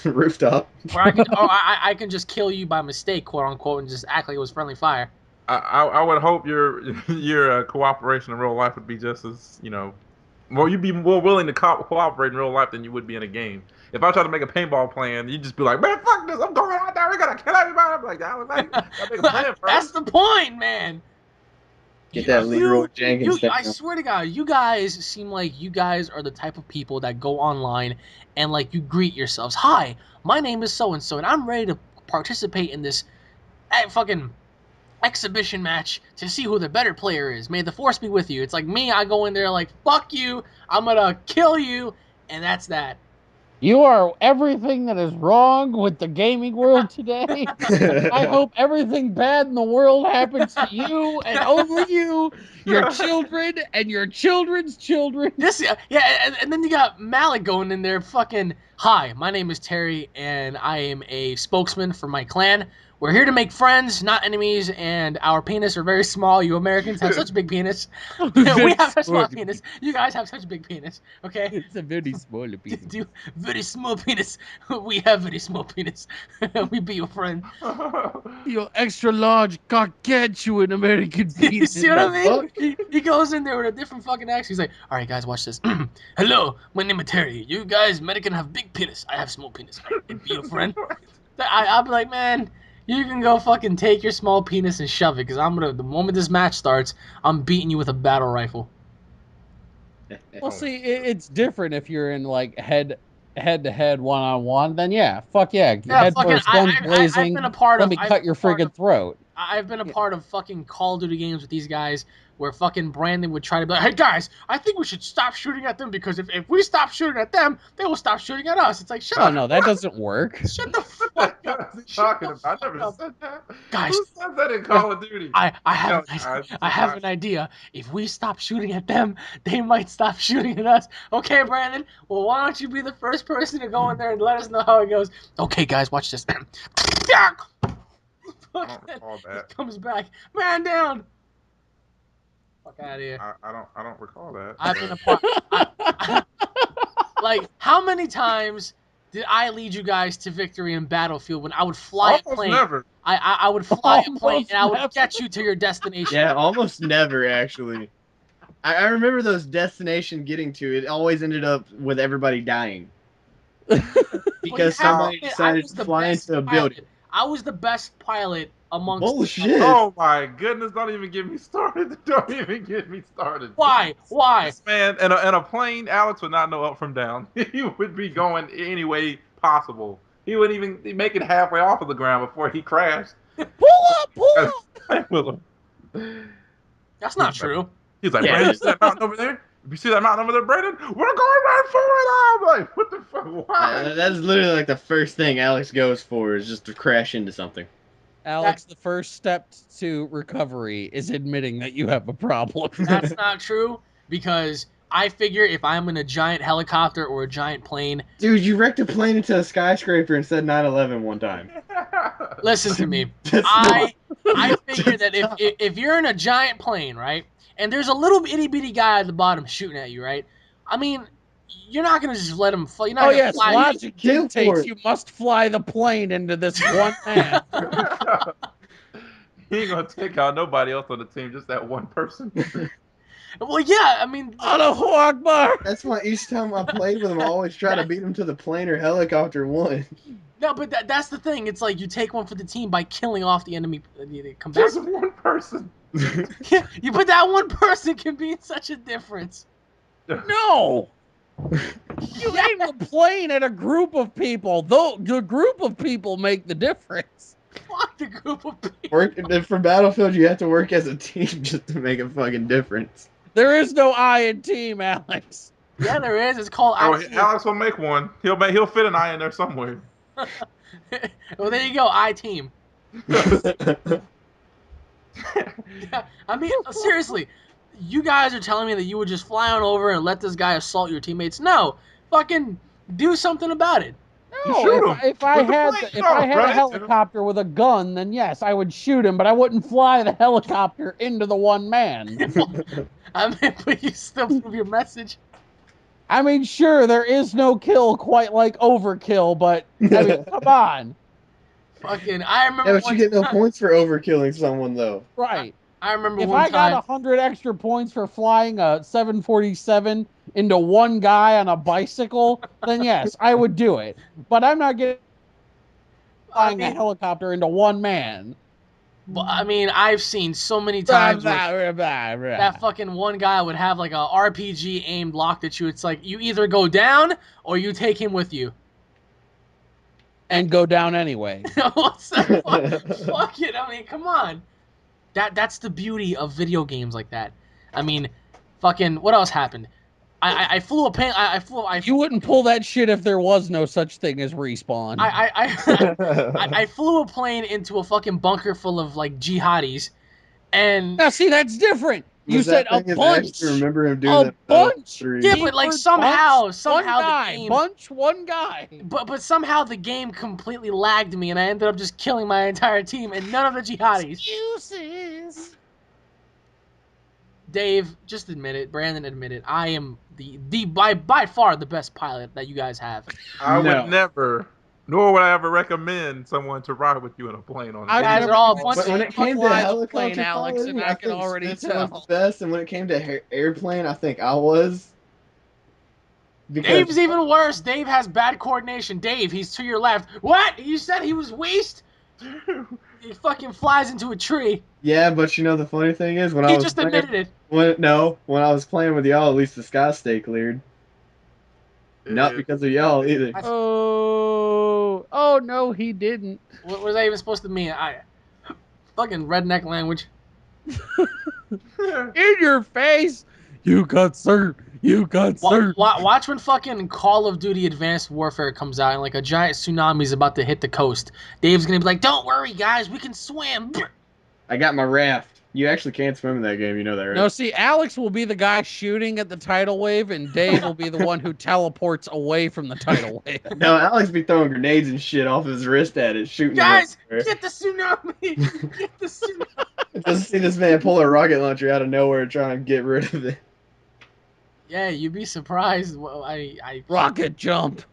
rooftop. Or I can just kill you by mistake, quote unquote, and just act like it was friendly fire. I would hope your cooperation in real life would be just as well. You'd be more willing to cooperate in real life than you would be in a game. If I try to make a paintball plan, you'd just be like, man, fuck this! I'm going out there. We're gonna kill everybody. I'm like, I make a plan first. That's the point, man. Get that Leroy Jenkins thing. I swear to God, you guys seem like you guys are the type of people that go online and like you greet yourselves. Hi, my name is so and so, and I'm ready to participate in this fucking exhibition match to see who the better player is. May the force be with you. It's like me. I go in there like, fuck you. I'm gonna kill you, and that's that. You are everything that is wrong with the gaming world today. I hope everything bad in the world happens to you and only you, your children, and your children's children. And then you got Malik going in there fucking, hi, my name is Terry, and I am a spokesman for my clan. We're here to make friends, not enemies, and our penis are very small. You Americans have such big penis. We have such small penis. You guys have such big penis, okay? It's a very small penis. Very small penis. We have very small penis. We be your friend. Your extra large gargantuan American You penis. see what I mean? He goes in there with a different fucking accent. He's like, all right, guys, watch this. Hello, my name is Terry. You guys, American, have big penis. I have small penis. And be your friend. I'll be like, man, You can go fucking take your small penis and shove it, because the moment this match starts, I'm beating you with a battle rifle. Well, see, it's different if you're in like head to head, 1-on-1. Then yeah, fuck yeah, Yeah, head fucking, first, guns I've blazing. been a part Let of. me I've cut been your a part friggin' of. throat. I've been a part of fucking Call of Duty games with these guys where fucking Brandon would try to be like, hey guys, I think we should stop shooting at them because if we stop shooting at them, they will stop shooting at us. It's like, shut Oh up. no, that doesn't work. Shut the What fuck the hell up. is he Shut talking the about? I fuck never up. said that. Guys, Who said that in Call of Duty? I have No, I have an idea. If we stop shooting at them, they might stop shooting at us. Okay, Brandon. Well, why don't you be the first person to go in there and let us know how it goes? Okay, guys, watch this. I don't recall He that. comes back. Man down. Fuck out of here. I don't recall that. I've been a part. Like, how many times did I lead you guys to victory in Battlefield when I would fly a Almost plane? never. I would fly a plane Almost and I would never. get you to your destination. Yeah, almost never actually. I remember those destination getting to it always ended up with everybody dying because somebody I decided was to the fly best into a building. pilot. I was the best pilot amongst. Bullshit. Oh my goodness! Don't even get me started. Don't even get me started. Why? Why? This man in a plane, Alex would not know up from down. He would be going any way possible. He wouldn't even make it halfway off of the ground before he crashed. Pull up. With him. That's not true. He's like, Yeah. Brandon, you see that mountain over there? You see that mountain over there, Brandon? We're going right for it. I'm like, what the fuck? Why? That's literally like the first thing Alex goes for is just to crash into something. Alex, the first step to recovery is admitting that you have a problem. That's not true because I figure if I'm in a giant helicopter or a giant plane, Dude, you wrecked a plane into a skyscraper and said 9/11 one time. listen to me. That's I not- figure that if you're in a giant plane, right, and there's a little itty bitty guy at the bottom shooting at you, right? I mean, you're not gonna just let him fly. You're not Oh gonna yes, fly. logic Kill for dictates it. you must fly the plane into this one man. He ain't gonna take out nobody else on the team, just that one person. Well, yeah. I mean, Allahu Akbar. That's why each time I played with him, I always try to beat him to the plane or helicopter one. no, but that's the thing. It's like you take one for the team by killing off the enemy combatant. Just one person. Yeah, but that one person can be such a difference. No. You aim the plane at a group of people. Though the group of people make the difference. Fuck the group of people. For Battlefield, you have to work as a team just to make a fucking difference. There is no I in team, Alex. Yeah, there is. It's called Oh, I. Alex will make one. He'll fit an eye in there somewhere. Well, there you go. I team. Yeah, I mean, seriously, you guys are telling me that you would just fly on over and let this guy assault your teammates? No, fucking do something about it. No, shoot him if I with the had plane. if No, I had run a into him. helicopter with a gun, then yes, I would shoot him, but I wouldn't fly the helicopter into the one man. I mean, but you still prove your message. I mean, sure, there is no kill quite like overkill, but I mean, come on, Fucking, I remember. Yeah, but you one get no time- points for overkilling someone, though. right? I remember If one I got time. 100 extra points for flying a 747 into one guy on a bicycle, then yes, I would do it. But I'm not getting flying a helicopter into one man. But, I mean, I've seen so many times where that fucking one guy would have like a RPG aimed locked at you. It's like you either go down or you take him with you. And go down anyway. What's the fuck? Fuck it. I mean, come on. That's the beauty of video games like that. I mean, fucking. What else happened? I flew a plane. You wouldn't pull that shit if there was no such thing as respawn. I flew a plane into a fucking bunker full of like jihadis, and Now see, that's different. You said a bunch. I remember him doing A that. bunch. yeah, but like somehow one the guy, game, one guy. but somehow the game completely lagged me, and I ended up just killing my entire team and none of the jihadis. Excuses. Dave, just admit it. Brandon, admit it. I am the by far the best pilot that you guys have. I No. would never, nor would I ever recommend someone to ride with you in a plane on a I guys never are all even bunch But of when it came to fly the helicopter plane, Alex, piloting, and I can think already Spencer was tell. the best, and when it came to airplane, I think I was. Because Dave's even worse. Dave has bad coordination. Dave, he's to your left. What? You said he was waist? He fucking flies into a tree. Yeah, but you know the funny thing is when I He was just playing, admitted it. when I was playing with y'all, at least the sky stay cleared. Not because of y'all either. That's- Oh no, he didn't. What was that even supposed to mean? Fucking redneck language. In your face. You got served. You got served. Watch when fucking Call of Duty Advanced Warfare comes out and like a giant tsunami is about to hit the coast. Dave's gonna be like, "Don't worry, guys, we can swim." I got my raft. You actually can't swim in that game, you know that, right? No, see, Alex will be the guy shooting at the tidal wave, and Dave will be the one who teleports away from the tidal wave. No, Alex be throwing grenades and shit off his wrist at it, shooting. Guys, it get the tsunami! Get the tsunami! Just see this man pull a rocket launcher out of nowhere trying to get rid of it. Yeah, you'd be surprised. Well, Rocket jump.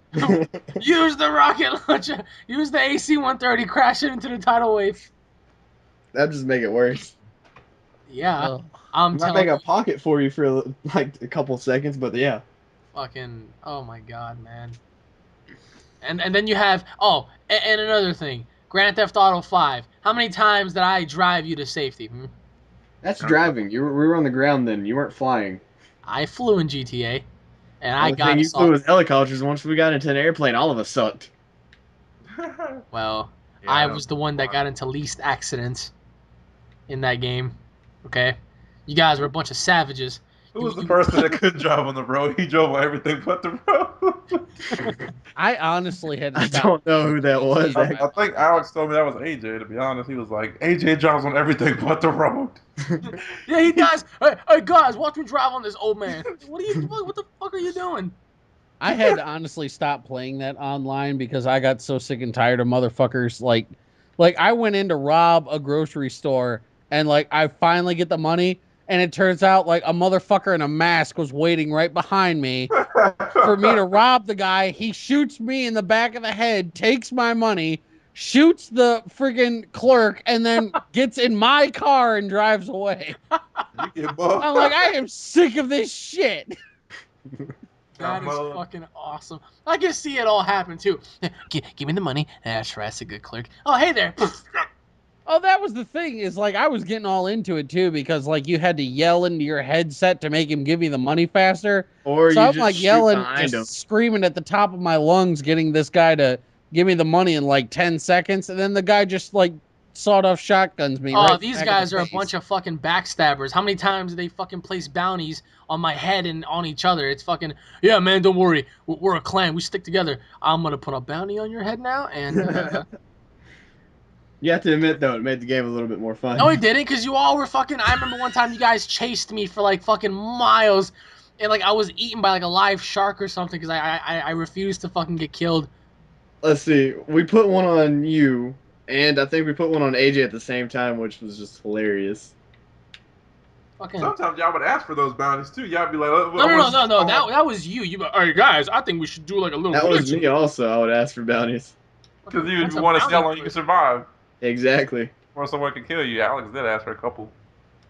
use the rocket launcher. Use the AC-130. Crash it into the tidal wave. That'd just make it worse. Yeah, Oh. I'm Might telling make you. a pocket for you for like a couple seconds, but yeah. Fucking, oh my god, man. And then you have, and another thing. Grand Theft Auto 5. How many times did I drive you to safety? That's driving. We were on the ground then. You weren't flying. I flew in GTA, and I The got thing you flew assaulted. with helicopters. Once we got into an airplane, all of us sucked. Well, Yeah, I that was the one that fun. got into least accidents in that game. Okay? You guys were a bunch of savages. Who was the person that couldn't drive on the road? He drove on everything but the road. I honestly had to I stop. don't know who that was. I- I think Alex told me that was AJ. To be honest, he was like, AJ drives on everything but the road. Yeah, he does. Hey, guys, watch me drive on this old man. What the fuck are you doing? I had to honestly stop playing that online because I got so sick and tired of motherfuckers. Like I went in to rob a grocery store and like I finally get the money and it turns out like a motherfucker in a mask was waiting right behind me for me to rob the guy. He shoots me in the back of the head, takes my money, shoots the friggin' clerk, and then gets in my car and drives away. You get bugged. I'm like, I am sick of this shit. That is Mode. fucking awesome. I can see it all happen too. Give me the money. That's right, that's a good clerk. Oh, hey there. Oh, that was the thing, is like I was getting all into it too because like you had to yell into your headset to make him give you the money faster. Or So you I'm just like shoot yelling, behind just him. screaming at the top of my lungs, getting this guy to give me the money in like 10 seconds, and then the guy just like sawed off shotguns me. Oh, right these back in guys the are a face. bunch of fucking backstabbers. How many times do they fucking place bounties on my head and on each other? It's fucking, yeah, man, don't worry. We're a clan. We stick together. I'm going to put a bounty on your head now. And You have to admit though, it made the game a little bit more fun. no, it didn't, because you all were fucking, I remember one time you guys chased me for like fucking miles. And like I was eaten by like a live shark or something because I refused to fucking get killed. Let's see. We put one on you, and I think we put one on AJ at the same time, which was just hilarious. Fucking. Sometimes y'all would ask for those bounties too. Y'all be like, No. That was you. You, hey guys, I think we should do like a little. That was mission." me also. I would ask for bounties. because you That's a want to see how bounty long you can quest. survive, Exactly. or someone can kill you. Alex did ask for a couple.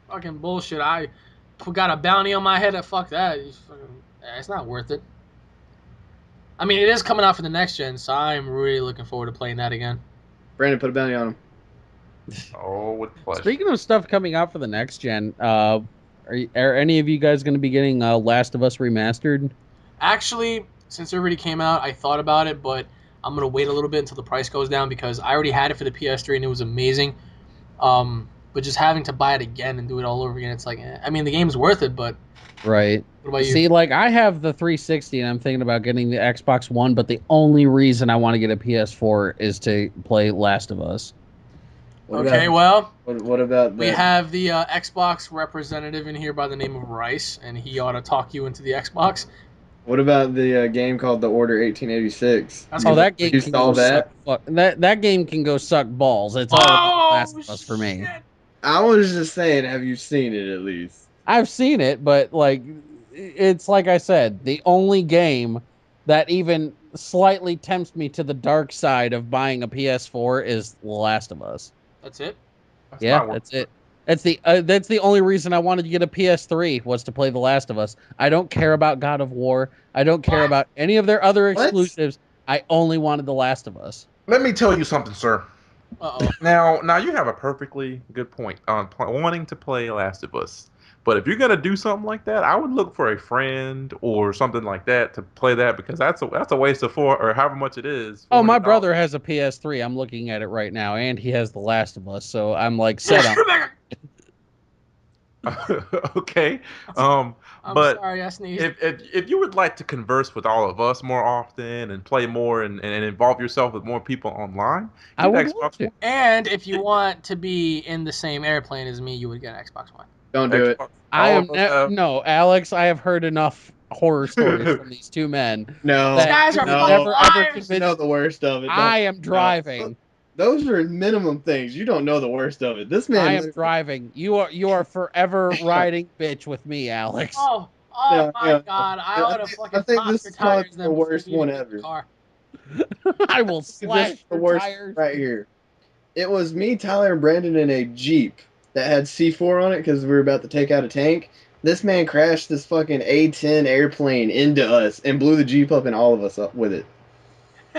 Fucking bullshit. I got a bounty on my head. Fuck that. It's not worth it. I mean, it is coming out for the next gen, so I'm really looking forward to playing that again. Brandon, put a bounty on him. Oh, with pleasure. Speaking of stuff coming out for the next gen, are any of you guys going to be getting Last of Us Remastered? Actually, since it already came out, I thought about it, but I'm gonna wait a little bit until the price goes down because I already had it for the PS3 and it was amazing. But just having to buy it again and do it all over again, it's like, I mean, the game's worth it, but Right. what about you? See, like I have the 360 and I'm thinking about getting the Xbox One, but the only reason I want to get a PS4 is to play Last of Us. What Okay, about, well, what about we that? have the Xbox representative in here by the name of Rice, and he ought to talk you into the Xbox. What about the game called The Order 1886? That's Oh, that game You can saw go that? suck. That game can go suck balls. It's all about Last of Us for me. shit. I was just saying, have you seen it at least? I've seen it, but like, it's like I said, the only game that even slightly tempts me to the dark side of buying a PS4 is The Last of Us. That's it. That's Yeah, not worth that's it. That's the only reason I wanted to get a PS3 was to play The Last of Us. I don't care about God of War. I don't care What? about any of their other What? exclusives. I only wanted The Last of Us. Let me tell you something, sir. Uh-oh. Now you have a perfectly good point on wanting to play Last of Us. But if you're gonna do something like that, I would look for a friend or something like that to play that because that's a waste of four or however much it is. Oh, my $400. brother has a PS3. I'm looking at it right now, and he has The Last of Us. So I'm like set on. Okay. I'm But sorry, I sneezed. if you would like to converse with all of us more often and play more and involve yourself with more people online, I get would love Xbox to. One. And if you want to be in the same airplane as me, you would get an Xbox One. Don't do it. Xbox. I All am of us have. no, Alex. I have heard enough horror stories from these two men No, These that guys you are would fucking never ever liars! you know convince. the worst of it. I Don't. am driving. Those are minimum things. You don't know the worst of it. This man. I am literally- driving. You are forever riding bitch with me, Alex. Oh my Yeah. God! I ought to I fucking think pop this your is probably tires the then before worst you even one get in the ever. car. I will This is slash the your worst tires. right here. It was me, Tyler, and Brandon in a Jeep that had C4 on it because we were about to take out a tank. This man crashed this fucking A-10 airplane into us and blew the Jeep up and all of us up with it.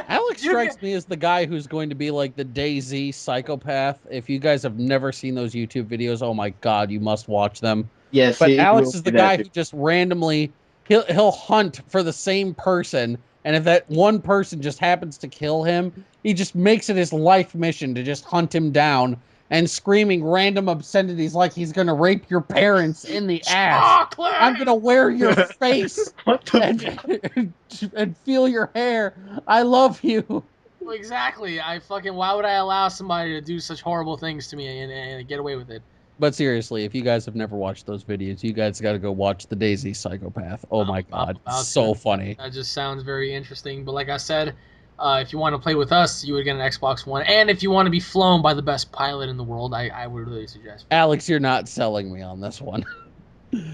Alex You strikes get- me as the guy who's going to be like the DayZ psychopath. If you guys have never seen those YouTube videos, oh my God, you must watch them. Yes, But he Alex will is be the that guy dude. who just randomly he'll hunt for the same person, and if that one person just happens to kill him, he just makes it his life mission to just hunt him down and screaming random obscenities like he's gonna rape your parents in the ass. Chocolate! I'm gonna wear your face What the and feel your hair. I love you. Well, exactly. Why would I allow somebody to do such horrible things to me and get away with it? But seriously, if you guys have never watched those videos, you guys got to go watch the DayZ Psychopath. Oh my I'm God, about so to. funny. That just sounds very interesting. But like I said, if you want to play with us, you would get an Xbox One. And if you want to be flown by the best pilot in the world, I would really suggest. Alex, you're not selling me on this one.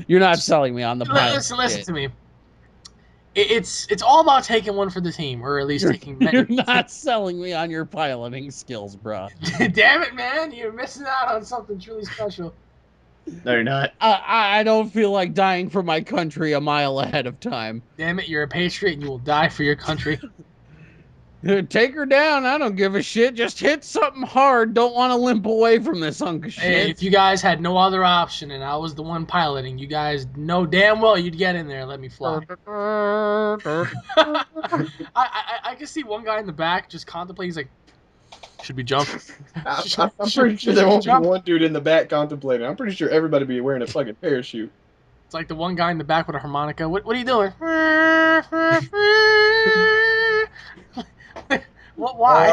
You're not selling me on the pilot. Listen to me. It's all about taking one for the team, or at least taking. You're not selling me on your piloting skills, bro. Damn it, man! You're missing out on something truly special. No, you're not. I don't feel like dying for my country a mile ahead of time. Damn it! You're a patriot, and you will die for your country. Take her down. I don't give a shit. Just hit something hard. Don't want to limp away from this hunk of Hey, shit. if you guys had no other option, and I was the one piloting, you guys know damn well you'd get in there and let me fly. I can see one guy in the back just contemplating. He's like, should we jump? I'm pretty sure there won't be Jump. one dude in the back contemplating. I'm pretty sure everybody be wearing a fucking parachute. It's like the one guy in the back with a harmonica. What are you doing? What? Why?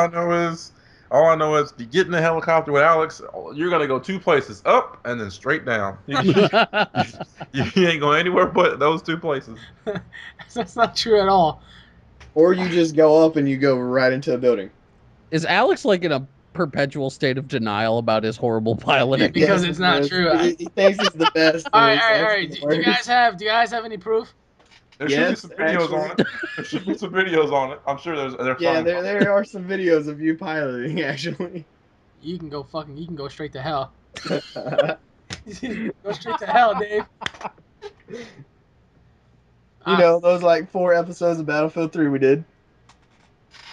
All I know is you get in the helicopter with Alex, you're gonna go two places, up and then straight down. You ain't going anywhere but those two places. That's not true at all. Or you just go up and you go right into a building. Is Alex like in a perpetual state of denial about his horrible piloting? Because it's not true. He thinks it's the best. All and right. it's Do actually you the guys have any proof? There Yes, should be some videos on it. There should be some videos on it. I'm sure they're worst. Yeah, fun. there are some videos of you piloting actually. You can go straight to hell. Go straight to hell, Dave. You know those like 4 episodes of Battlefield 3 we did.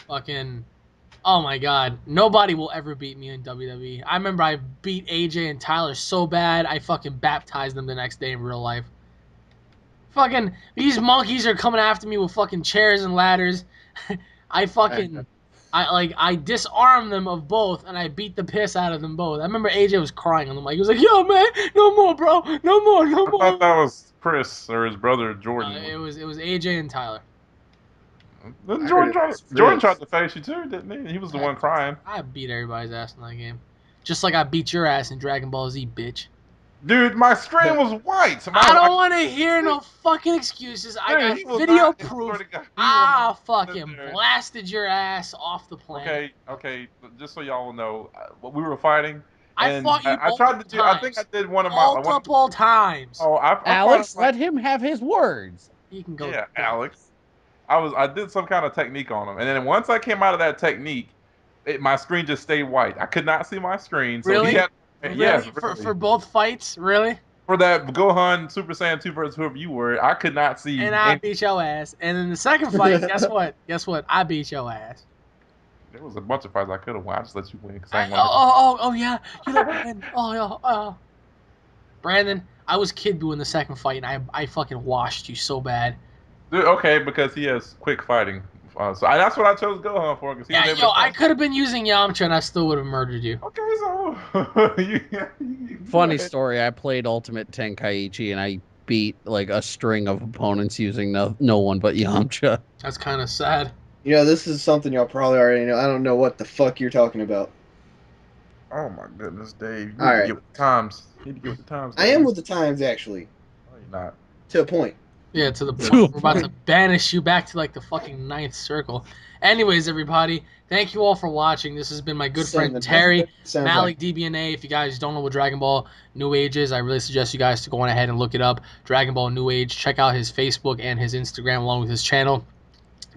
Fucking, oh my God, nobody will ever beat me in WWE. I remember I beat AJ and Tyler so bad I fucking baptized them the next day in real life. Fucking, these monkeys are coming after me with fucking chairs and ladders. I disarmed them of both and I beat the piss out of them both. I remember AJ was crying on the mic. He was like, "Yo, man, no more, bro, no more." I thought that was Chris or his brother Jordan. It was AJ and Tyler. Then I Jordan heard it was Jordan Chris. tried to face you too, didn't he? He was the one crying. I beat everybody's ass in that game. Just like I beat your ass in Dragon Ball Z, bitch. Dude, my screen was white. I don't want to hear no fucking excuses. I got video proof. I fucking blasted your ass off the planet. Okay. Just so y'all know, we were fighting. I And fought you I tried to do. multiple I think I did one of my. multiple times. Oh, I Alex, fought, let him have his words. You can go. Yeah, Alex. I did some kind of technique on him, and then once I came out of that technique, my screen just stayed white. I could not see my screen. So Really? he had, Really? Yes, For both fights, really? For that Gohan Super Saiyan 2 versus whoever you were, I could not see. And I beat your ass. And in the second fight, guess what? I beat your ass. There was a bunch of fights I could have won. I just let you win because I I, ain't oh, want to. oh, oh, yeah. You let me win. Oh, yeah. Oh. Brandon, I was Kid Buu in the second fight, and I fucking washed you so bad. Dude, okay, because he has quick fighting. That's what I chose Gohan for because he was Yeah, able yo, to I punch. could have been using Yamcha, and I still would have murdered you. Okay, so you go Funny ahead. story. I played Ultimate Tenkaichi and I beat like a string of opponents using no one but Yamcha. That's kind of sad. You know, this is something y'all probably already know. I don't know what the fuck you're talking about. Oh my goodness, Dave! You All need to right. get with the times. You need to get with the times. I am Dave. with the times, actually, No, you're not. to a point. Yeah, to the To a point we're about to point. banish you back to like the fucking ninth circle. Anyways, everybody, thank you all for watching. This has been my good Saying friend the Terry, nothing sounds Malik like DBNA. If you guys don't know what Dragon Ball New Age is, I really suggest you guys to go on ahead and look it up. Dragon Ball New Age. Check out his Facebook and his Instagram along with his channel.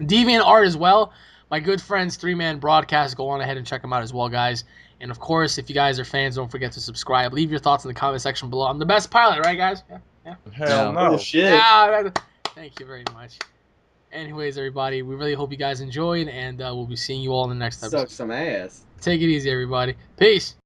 Deviant Art as well. My good friends, 3-Man Broadcast. Go on ahead and check them out as well, guys. And of course, if you guys are fans, don't forget to subscribe. Leave your thoughts in the comment section below. I'm the best pilot, right, guys? Yeah. Hell Yeah. no. bullshit. Yeah. Thank you very much. Anyways, everybody, we really hope you guys enjoyed, and we'll be seeing you all in the next Suck episode. some ass. Take it easy, everybody. Peace.